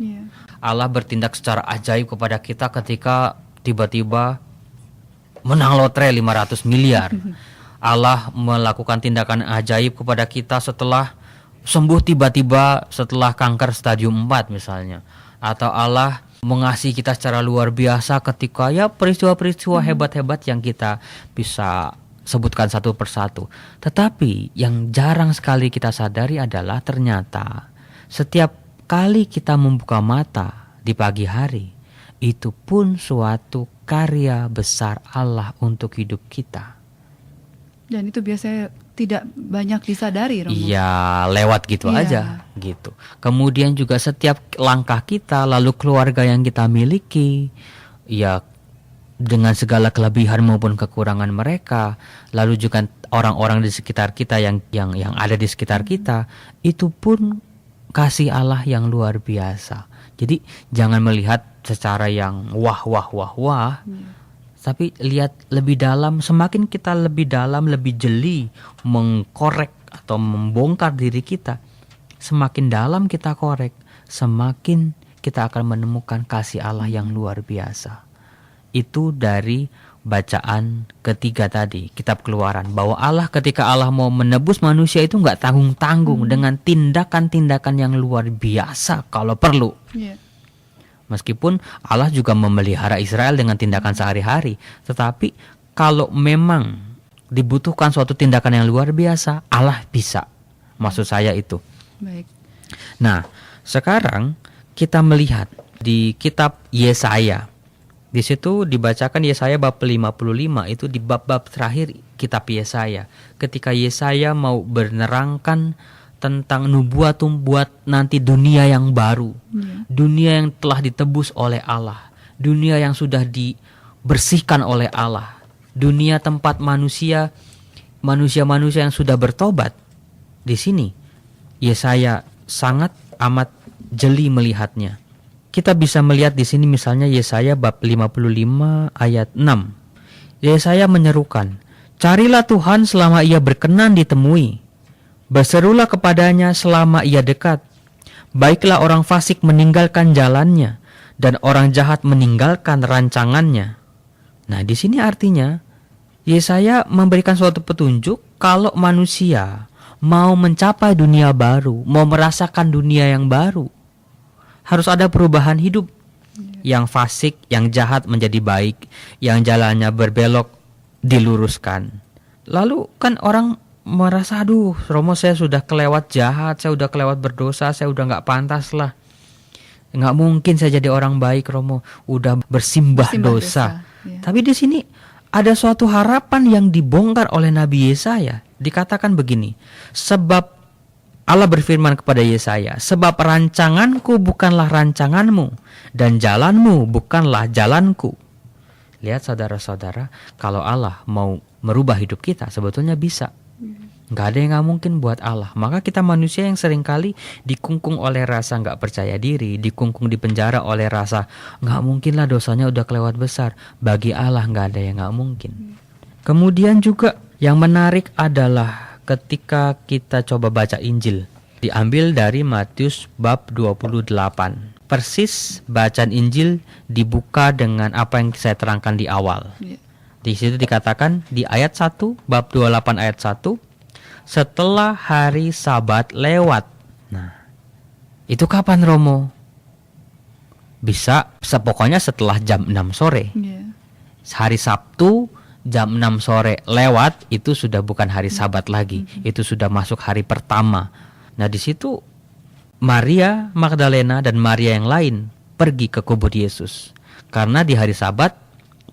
Allah bertindak secara ajaib kepada kita ketika tiba-tiba menang lotre 500 miliar. Allah melakukan tindakan ajaib kepada kita setelah sembuh tiba-tiba setelah kanker stadium 4 misalnya. Atau Allah mengasihi kita secara luar biasa ketika ya peristiwa-peristiwa hebat-hebat yang kita bisa sebutkan satu persatu. Tetapi yang jarang sekali kita sadari adalah ternyata setiap kali kita membuka mata di pagi hari, itu pun suatu karya besar Allah untuk hidup kita. Dan itu biasanya tidak banyak disadari, Romo. Iya, lewat gitu aja gitu. Kemudian juga setiap langkah kita, lalu keluarga yang kita miliki, ya dengan segala kelebihan maupun kekurangan mereka, lalu juga orang-orang di sekitar kita yang ada di sekitar kita, itu pun kasih Allah yang luar biasa. Jadi jangan melihat secara yang wah. Tapi lihat lebih dalam, semakin kita lebih dalam, lebih jeli mengkorek atau membongkar diri kita, semakin dalam kita korek, semakin kita akan menemukan kasih Allah yang luar biasa. Itu dari bacaan ketiga tadi, kitab Keluaran, bahwa Allah ketika Allah mau menebus manusia itu gak tanggung-tanggung dengan tindakan-tindakan yang luar biasa kalau perlu. Meskipun Allah juga memelihara Israel dengan tindakan sehari-hari, tetapi kalau memang dibutuhkan suatu tindakan yang luar biasa, Allah bisa. Maksud saya itu. Baik. Nah, sekarang kita melihat di kitab Yesaya. Di situ dibacakan Yesaya bab 55, itu di bab-bab terakhir kitab Yesaya. Ketika Yesaya mau menerangkan tentang nubuatum buat nanti dunia yang baru, dunia yang telah ditebus oleh Allah, dunia yang sudah dibersihkan oleh Allah, dunia tempat manusia yang sudah bertobat. Di sini Yesaya sangat amat jeli melihatnya. Kita bisa melihat di sini misalnya Yesaya bab 55 ayat 6. Yesaya menyerukan, "Carilah Tuhan selama ia berkenan ditemui. Berserulah kepadanya selama ia dekat. Baiklah orang fasik meninggalkan jalannya, dan orang jahat meninggalkan rancangannya." Nah, di sini artinya Yesaya memberikan suatu petunjuk kalau manusia mau mencapai dunia baru, mau merasakan dunia yang baru, harus ada perubahan hidup. Yang fasik, yang jahat menjadi baik, yang jalannya berbelok diluruskan. Lalu kan orang merasa, aduh Romo, saya sudah kelewat jahat, saya sudah kelewat berdosa, saya udah gak pantas lah. Gak mungkin saya jadi orang baik, Romo, udah bersimbah dosa. Ya. Tapi di sini ada suatu harapan yang dibongkar oleh Nabi Yesaya. Dikatakan begini, sebab Allah berfirman kepada Yesaya, sebab rancanganku bukanlah rancanganmu, dan jalanmu bukanlah jalanku. Lihat saudara-saudara, kalau Allah mau merubah hidup kita, sebetulnya bisa. Gak ada yang gak mungkin buat Allah. Maka kita manusia yang seringkali dikungkung oleh rasa gak percaya diri, dikungkung di penjara oleh rasa gak mungkin lah, dosanya udah kelewat besar. Bagi Allah gak ada yang gak mungkin. Kemudian juga yang menarik adalah ketika kita coba baca Injil, diambil dari Matius bab 28. Persis bacaan Injil dibuka dengan apa yang saya terangkan di awal. Di situ dikatakan di ayat 1, bab 28 ayat 1, setelah hari Sabat lewat. Nah, itu kapan, Romo? Bisa pokoknya setelah jam 6 sore. Hari Sabtu jam 6 sore lewat, itu sudah bukan hari Sabat lagi. Itu sudah masuk hari pertama. Nah, di situ Maria Magdalena dan Maria yang lain pergi ke kubur Yesus. Karena di hari Sabat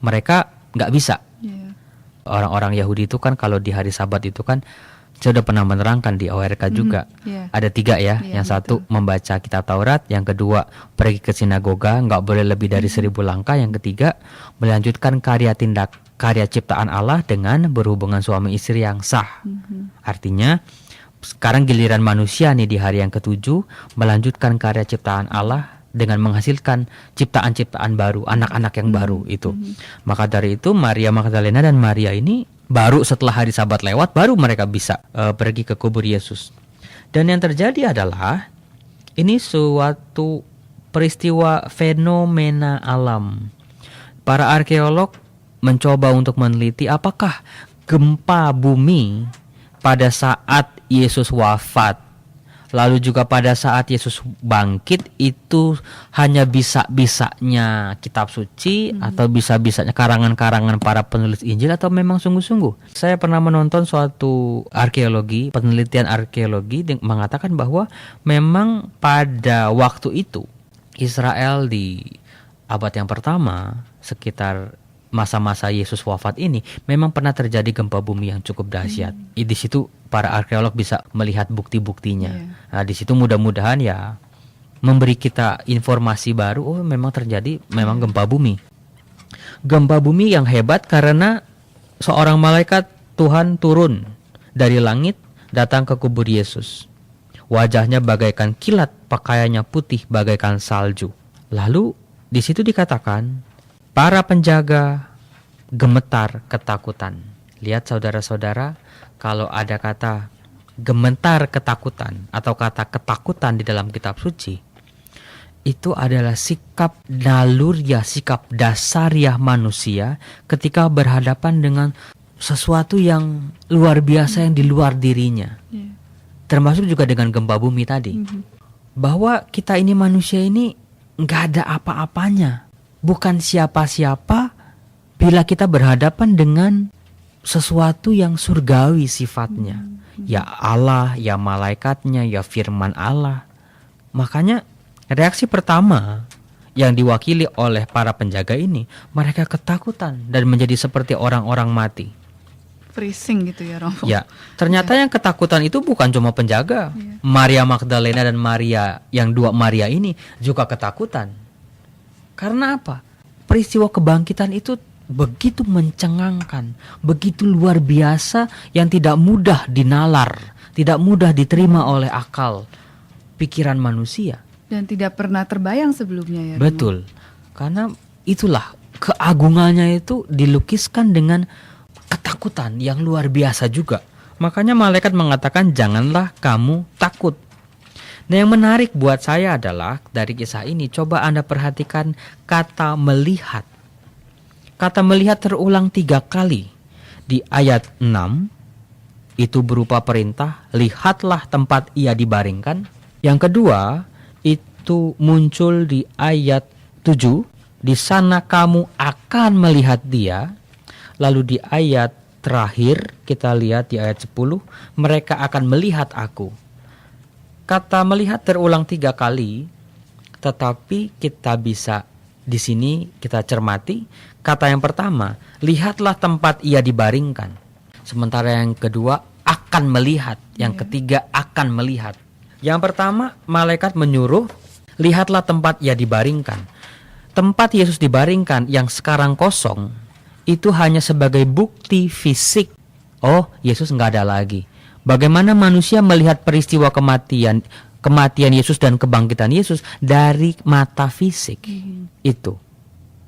mereka nggak bisa. Orang-orang Yahudi itu kan kalau di hari Sabat itu kan, saya udah pernah menerangkan di ORK juga. Ada 3 ya. Yang satu membaca kitab Taurat, yang kedua pergi ke sinagoga, nggak boleh lebih dari 1000 langkah, yang ketiga melanjutkan karya ciptaan Allah dengan berhubungan suami istri yang sah. Artinya sekarang giliran manusia nih di hari yang ke-7 melanjutkan karya ciptaan Allah dengan menghasilkan ciptaan-ciptaan baru, anak-anak yang baru itu. Maka dari itu Maria Magdalena dan Maria ini baru setelah hari Sabat lewat, baru mereka bisa pergi ke kubur Yesus. Dan yang terjadi adalah ini suatu peristiwa fenomena alam. Para arkeolog mencoba untuk meneliti apakah gempa bumi pada saat Yesus wafat, lalu juga pada saat Yesus bangkit, itu hanya bisa-bisanya kitab suci atau bisa-bisanya karangan-karangan para penulis Injil, atau memang sungguh-sungguh. Saya pernah menonton suatu penelitian arkeologi mengatakan bahwa memang pada waktu itu Israel di abad yang pertama, sekitar masa-masa Yesus wafat ini, memang pernah terjadi gempa bumi yang cukup dahsyat. Di situ para arkeolog bisa melihat bukti-buktinya. Nah, di situ mudah-mudahan ya memberi kita informasi baru. Oh, memang terjadi gempa bumi. Gempa bumi yang hebat karena seorang malaikat Tuhan turun dari langit datang ke kubur Yesus. Wajahnya bagaikan kilat, pakaiannya putih bagaikan salju. Lalu di situ dikatakan para penjaga gemetar ketakutan. Lihat saudara-saudara, kalau ada kata gemetar ketakutan atau kata ketakutan di dalam kitab suci, itu adalah sikap naluriah, sikap dasariah manusia ketika berhadapan dengan sesuatu yang luar biasa yang di luar dirinya. Termasuk juga dengan gempa bumi tadi. Bahwa kita ini manusia ini gak ada apa-apanya, bukan siapa-siapa bila kita berhadapan dengan sesuatu yang surgawi sifatnya. Ya Allah, ya malaikatnya, ya firman Allah. Makanya reaksi pertama yang diwakili oleh para penjaga ini, mereka ketakutan dan menjadi seperti orang-orang mati. Freezing gitu ya, Romo. Ya, ternyata yang ketakutan itu bukan cuma penjaga. Maria Magdalena dan Maria, yang 2 Maria ini juga ketakutan. Karena apa? Peristiwa kebangkitan itu begitu mencengangkan, begitu luar biasa yang tidak mudah dinalar, tidak mudah diterima oleh akal pikiran manusia. Dan tidak pernah terbayang sebelumnya ya, Romo. Betul. Karena itulah keagungannya itu dilukiskan dengan ketakutan yang luar biasa juga. Makanya malaikat mengatakan janganlah kamu takut. Nah, yang menarik buat saya adalah dari kisah ini, coba Anda perhatikan kata melihat. Kata melihat terulang 3 kali. Di ayat 6, itu berupa perintah, lihatlah tempat ia dibaringkan. Yang kedua, itu muncul di ayat 7, di sana kamu akan melihat dia. Lalu di ayat terakhir kita lihat di ayat 10, mereka akan melihat aku. Kata melihat terulang 3 kali, tetapi kita bisa di sini kita cermati kata yang pertama, lihatlah tempat ia dibaringkan. Sementara yang kedua akan melihat, yang ketiga akan melihat. Yang pertama, malaikat menyuruh, lihatlah tempat ia dibaringkan. Tempat Yesus dibaringkan yang sekarang kosong itu hanya sebagai bukti fisik. Oh, Yesus nggak ada lagi. Bagaimana manusia melihat peristiwa kematian Yesus dan kebangkitan Yesus? Dari mata fisik. Itu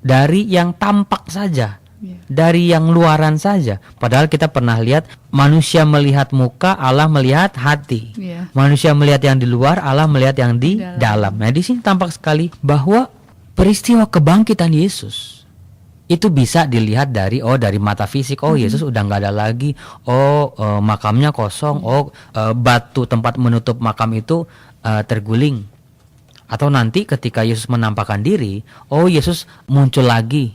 dari yang tampak saja, dari yang luaran saja. Padahal kita pernah lihat manusia melihat muka, Allah melihat hati. Manusia melihat yang di luar, Allah melihat yang di dalam. Nah, di sini tampak sekali bahwa peristiwa kebangkitan Yesus itu bisa dilihat dari mata fisik. Oh, Yesus udah nggak ada lagi. Oh, makamnya kosong. Oh, batu tempat menutup makam itu terguling. Atau nanti ketika Yesus menampakkan diri, oh, Yesus muncul lagi.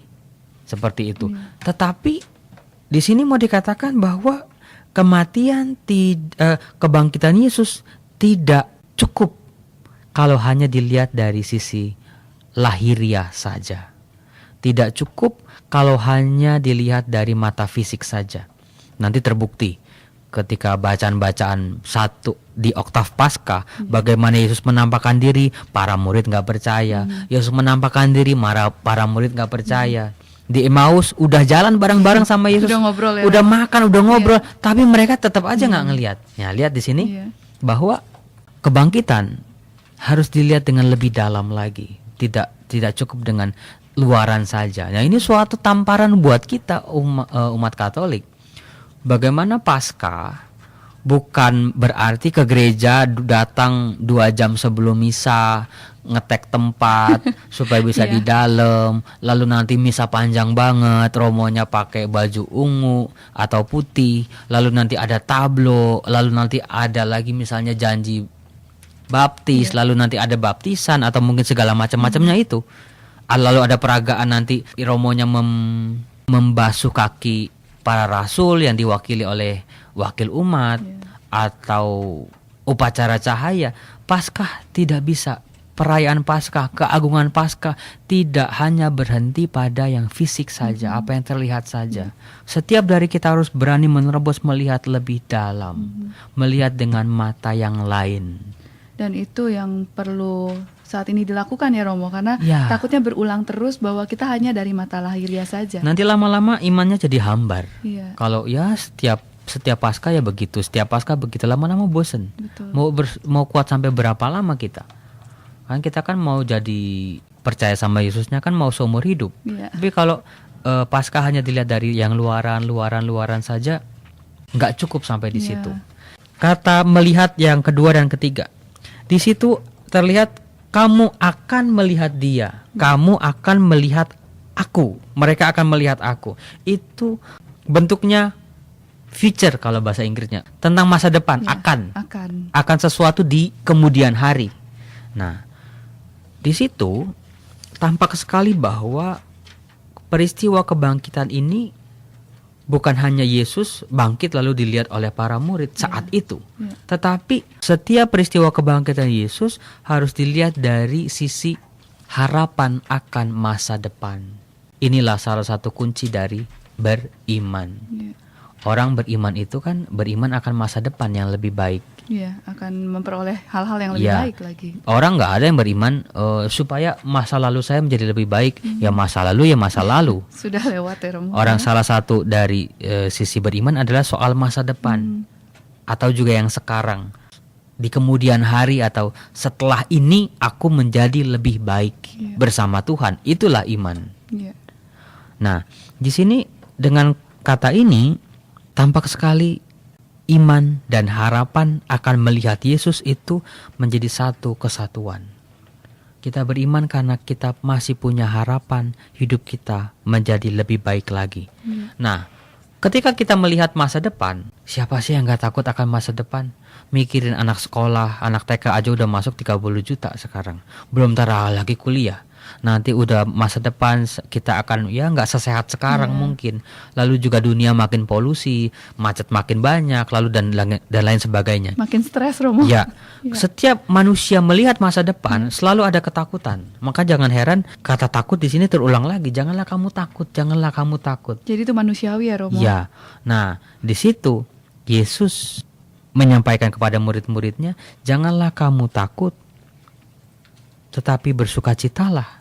Seperti itu. Tetapi di sini mau dikatakan bahwa kebangkitan Yesus tidak cukup kalau hanya dilihat dari sisi lahiriah saja. Tidak cukup kalau hanya dilihat dari mata fisik saja. Nanti terbukti ketika bacaan-bacaan 1 di oktav Paskah, bagaimana Yesus menampakkan diri, para murid nggak percaya. Yesus menampakkan diri, para murid nggak percaya. Di Emmaus udah jalan bareng-bareng sama Yesus, udah ngobrol ya, udah makan, udah ngobrol, tapi mereka tetap aja nggak ngelihat. Ya, lihat di sini bahwa kebangkitan harus dilihat dengan lebih dalam lagi. Tidak cukup dengan luaran saja. Nah, ini suatu tamparan buat kita umat Katolik. Bagaimana Paskah bukan berarti ke gereja datang 2 jam sebelum misa, ngetek tempat supaya bisa di dalam, lalu nanti misa panjang banget, romonya pakai baju ungu atau putih, lalu nanti ada tablo, lalu nanti ada lagi misalnya janji baptis, lalu nanti ada baptisan atau mungkin segala macam-macamnya itu. Lalu ada peragaan nanti romonya membasuh kaki para rasul yang diwakili oleh wakil umat, atau upacara cahaya. Paskah tidak bisa, perayaan Paskah, keagungan Paskah tidak hanya berhenti pada yang fisik saja, apa yang terlihat saja. Setiap dari kita harus berani menerobos, melihat lebih dalam, melihat dengan mata yang lain. Dan itu yang perlu saat ini dilakukan ya Romo, karena takutnya berulang terus bahwa kita hanya dari mata lahiriah saja. Nanti lama-lama imannya jadi hambar. Kalau setiap Paskah ya begitu, setiap Paskah begitu, lama-lama bosen. Mau kuat sampai berapa lama kita? Kan kita kan mau jadi percaya sama Yesusnya kan mau seumur hidup. Tapi kalau Paskah hanya dilihat dari yang luaran saja, nggak cukup sampai di situ. Kata melihat yang kedua dan ketiga, di situ terlihat kamu akan melihat dia, kamu akan melihat aku, mereka akan melihat aku. Itu bentuknya future kalau bahasa Inggrisnya, tentang masa depan, akan sesuatu di kemudian hari. Nah, di situ tampak sekali bahwa peristiwa kebangkitan ini bukan hanya Yesus bangkit lalu dilihat oleh para murid saat itu, tetapi setiap peristiwa kebangkitan Yesus harus dilihat dari sisi harapan akan masa depan. Inilah salah satu kunci dari beriman. Orang beriman itu kan beriman akan masa depan yang lebih baik. Akan memperoleh hal-hal yang lebih baik lagi. Orang nggak ada yang beriman supaya masa lalu saya menjadi lebih baik. Ya masa lalu ya masa lalu. Sudah lewat ya Romo. Orang salah satu dari sisi beriman adalah soal masa depan. Atau juga yang sekarang. Di kemudian hari atau setelah ini aku menjadi lebih baik bersama Tuhan. Itulah iman. Nah, di sini dengan kata ini tampak sekali iman dan harapan akan melihat Yesus itu menjadi satu kesatuan. Kita beriman karena kita masih punya harapan hidup kita menjadi lebih baik lagi. Nah, Ketika kita melihat masa depan, siapa sih yang gak takut akan masa depan? Mikirin anak sekolah, anak TK aja udah masuk 30 juta sekarang. Belum lagi kuliah. Nanti udah masa depan kita akan gak sesehat sekarang mungkin. Lalu juga dunia makin polusi, macet makin banyak, lalu dan lain sebagainya. Makin stres, Romo. Ya, setiap manusia melihat masa depan selalu ada ketakutan. Maka jangan heran kata takut di sini terulang lagi. Janganlah kamu takut, janganlah kamu takut. Jadi itu manusiawi ya, Romo? Ya, nah di situ Yesus menyampaikan kepada murid-muridnya, janganlah kamu takut, tetapi bersukacitalah.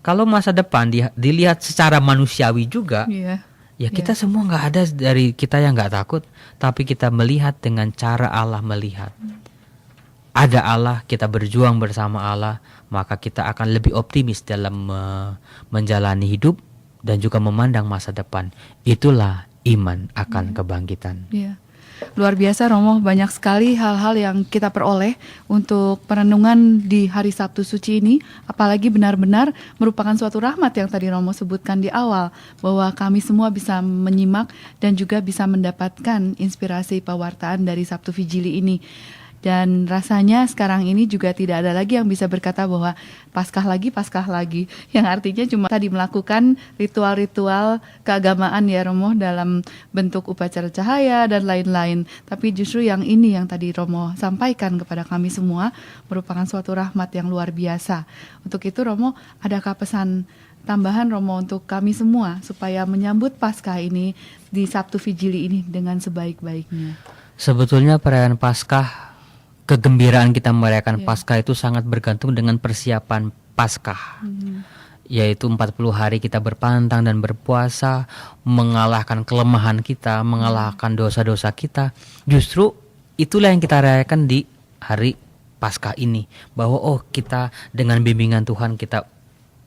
Kalau masa depan dilihat secara manusiawi juga, ya kita semua gak ada dari kita yang gak takut, tapi kita melihat dengan cara Allah melihat. Ada Allah, kita berjuang bersama Allah, maka kita akan lebih optimis dalam menjalani hidup dan juga memandang masa depan. Itulah iman akan kebangkitan. Iya. Luar biasa, Romo, banyak sekali hal-hal yang kita peroleh untuk perenungan di hari Sabtu Suci ini, apalagi benar-benar merupakan suatu rahmat yang tadi Romo sebutkan di awal, bahwa kami semua bisa menyimak dan juga bisa mendapatkan inspirasi pewartaan dari Sabtu Fijili ini. Dan rasanya sekarang ini juga tidak ada lagi yang bisa berkata bahwa Paskah lagi, yang artinya cuma tadi melakukan ritual-ritual keagamaan ya Romo, dalam bentuk upacara cahaya dan lain-lain. Tapi justru yang ini yang tadi Romo sampaikan kepada kami semua merupakan suatu rahmat yang luar biasa. Untuk itu Romo, adakah pesan tambahan Romo untuk kami semua supaya menyambut Paskah ini di Sabtu Fijili ini dengan sebaik-baiknya? Sebetulnya perayaan Paskah, kegembiraan kita merayakan Paskah itu sangat bergantung dengan persiapan Paskah. Yaitu 40 hari kita berpantang dan berpuasa, mengalahkan kelemahan kita, mengalahkan dosa-dosa kita. Justru itulah yang kita rayakan di hari Paskah ini, bahwa kita dengan bimbingan Tuhan kita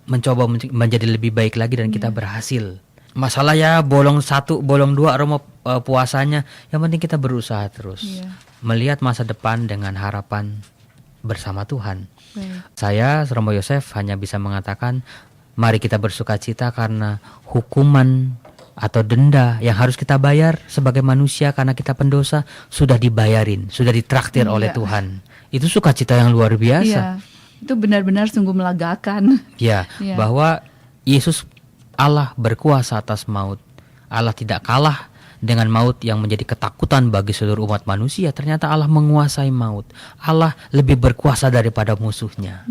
mencoba menjadi lebih baik lagi dan kita berhasil. Masalah ya bolong 1, bolong 2 Romo puasanya, yang penting kita berusaha terus. Melihat masa depan dengan harapan bersama Tuhan. Saya, Romo Yosef, hanya bisa mengatakan, mari kita bersukacita karena hukuman atau denda yang harus kita bayar sebagai manusia karena kita pendosa sudah dibayarin, sudah ditraktir oleh Tuhan. Itu sukacita yang luar biasa. Itu benar-benar sungguh melegakan. Bahwa Yesus Allah berkuasa atas maut. Allah tidak kalah dengan maut yang menjadi ketakutan bagi seluruh umat manusia. Ternyata Allah menguasai maut. Allah lebih berkuasa daripada musuhnya.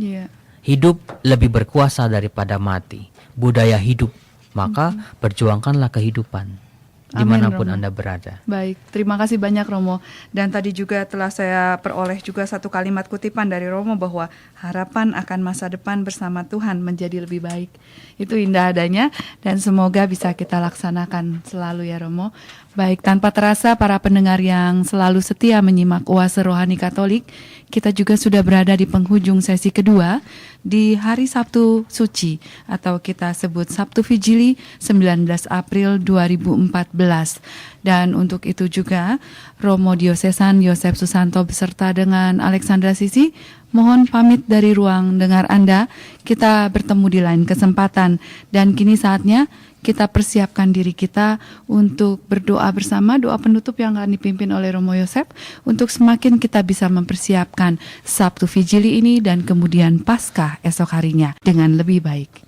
Hidup lebih berkuasa daripada mati. Budaya hidup. Maka perjuangkanlah kehidupan dimanapun Anda berada. Baik, terima kasih banyak Romo. Dan tadi juga telah saya peroleh juga satu kalimat kutipan dari Romo bahwa harapan akan masa depan bersama Tuhan menjadi lebih baik. Itu indah adanya dan semoga bisa kita laksanakan selalu ya Romo. Baik, tanpa terasa para pendengar yang selalu setia menyimak Oase Rohani Katolik, kita juga sudah berada di penghujung sesi kedua di hari Sabtu Suci atau kita sebut Sabtu Fijili 19 April 2014. Dan untuk itu juga Romo Diosesan Yosef Susanto beserta dengan Alexandra Sisi mohon pamit dari ruang dengar Anda. Kita bertemu di lain kesempatan dan kini saatnya kita persiapkan diri kita untuk berdoa bersama, doa penutup yang akan dipimpin oleh Romo Yosef untuk semakin kita bisa mempersiapkan Sabtu Fijili ini dan kemudian Paskah esok harinya dengan lebih baik.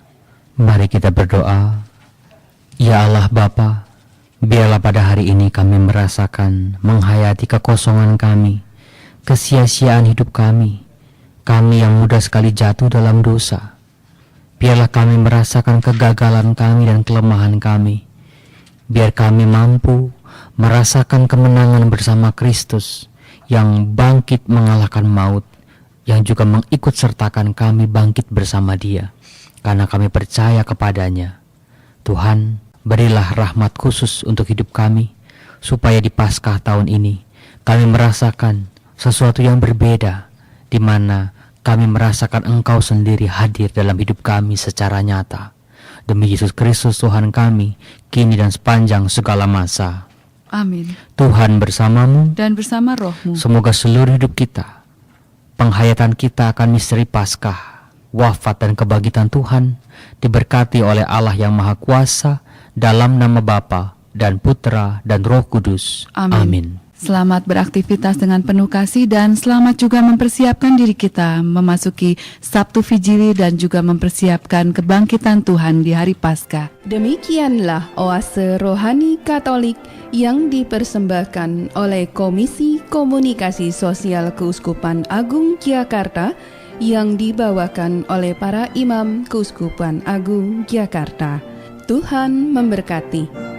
Mari kita berdoa. Ya Allah Bapa, biarlah pada hari ini kami merasakan menghayati kekosongan kami, kesia-siaan hidup kami yang mudah sekali jatuh dalam dosa. Biarlah kami merasakan kegagalan kami dan kelemahan kami. Biar kami mampu merasakan kemenangan bersama Kristus yang bangkit mengalahkan maut, yang juga mengikut sertakan kami bangkit bersama Dia, karena kami percaya kepadanya. Tuhan, berilah rahmat khusus untuk hidup kami, supaya di Paskah tahun ini kami merasakan sesuatu yang berbeda, di mana kami merasakan Engkau sendiri hadir dalam hidup kami secara nyata. Demi Yesus Kristus Tuhan kami, kini dan sepanjang segala masa. Amin. Tuhan bersamamu dan bersama rohmu. Semoga seluruh hidup kita, penghayatan kita akan misteri Paskah, wafat dan kebangkitan Tuhan, diberkati oleh Allah yang Maha Kuasa, dalam nama Bapa dan Putra, dan Roh Kudus. Amin. Selamat beraktivitas dengan penuh kasih dan selamat juga mempersiapkan diri kita memasuki Sabtu Fijili dan juga mempersiapkan kebangkitan Tuhan di hari Paskah. Demikianlah oase rohani Katolik yang dipersembahkan oleh Komisi Komunikasi Sosial Keuskupan Agung Jakarta yang dibawakan oleh para imam Keuskupan Agung Jakarta. Tuhan memberkati.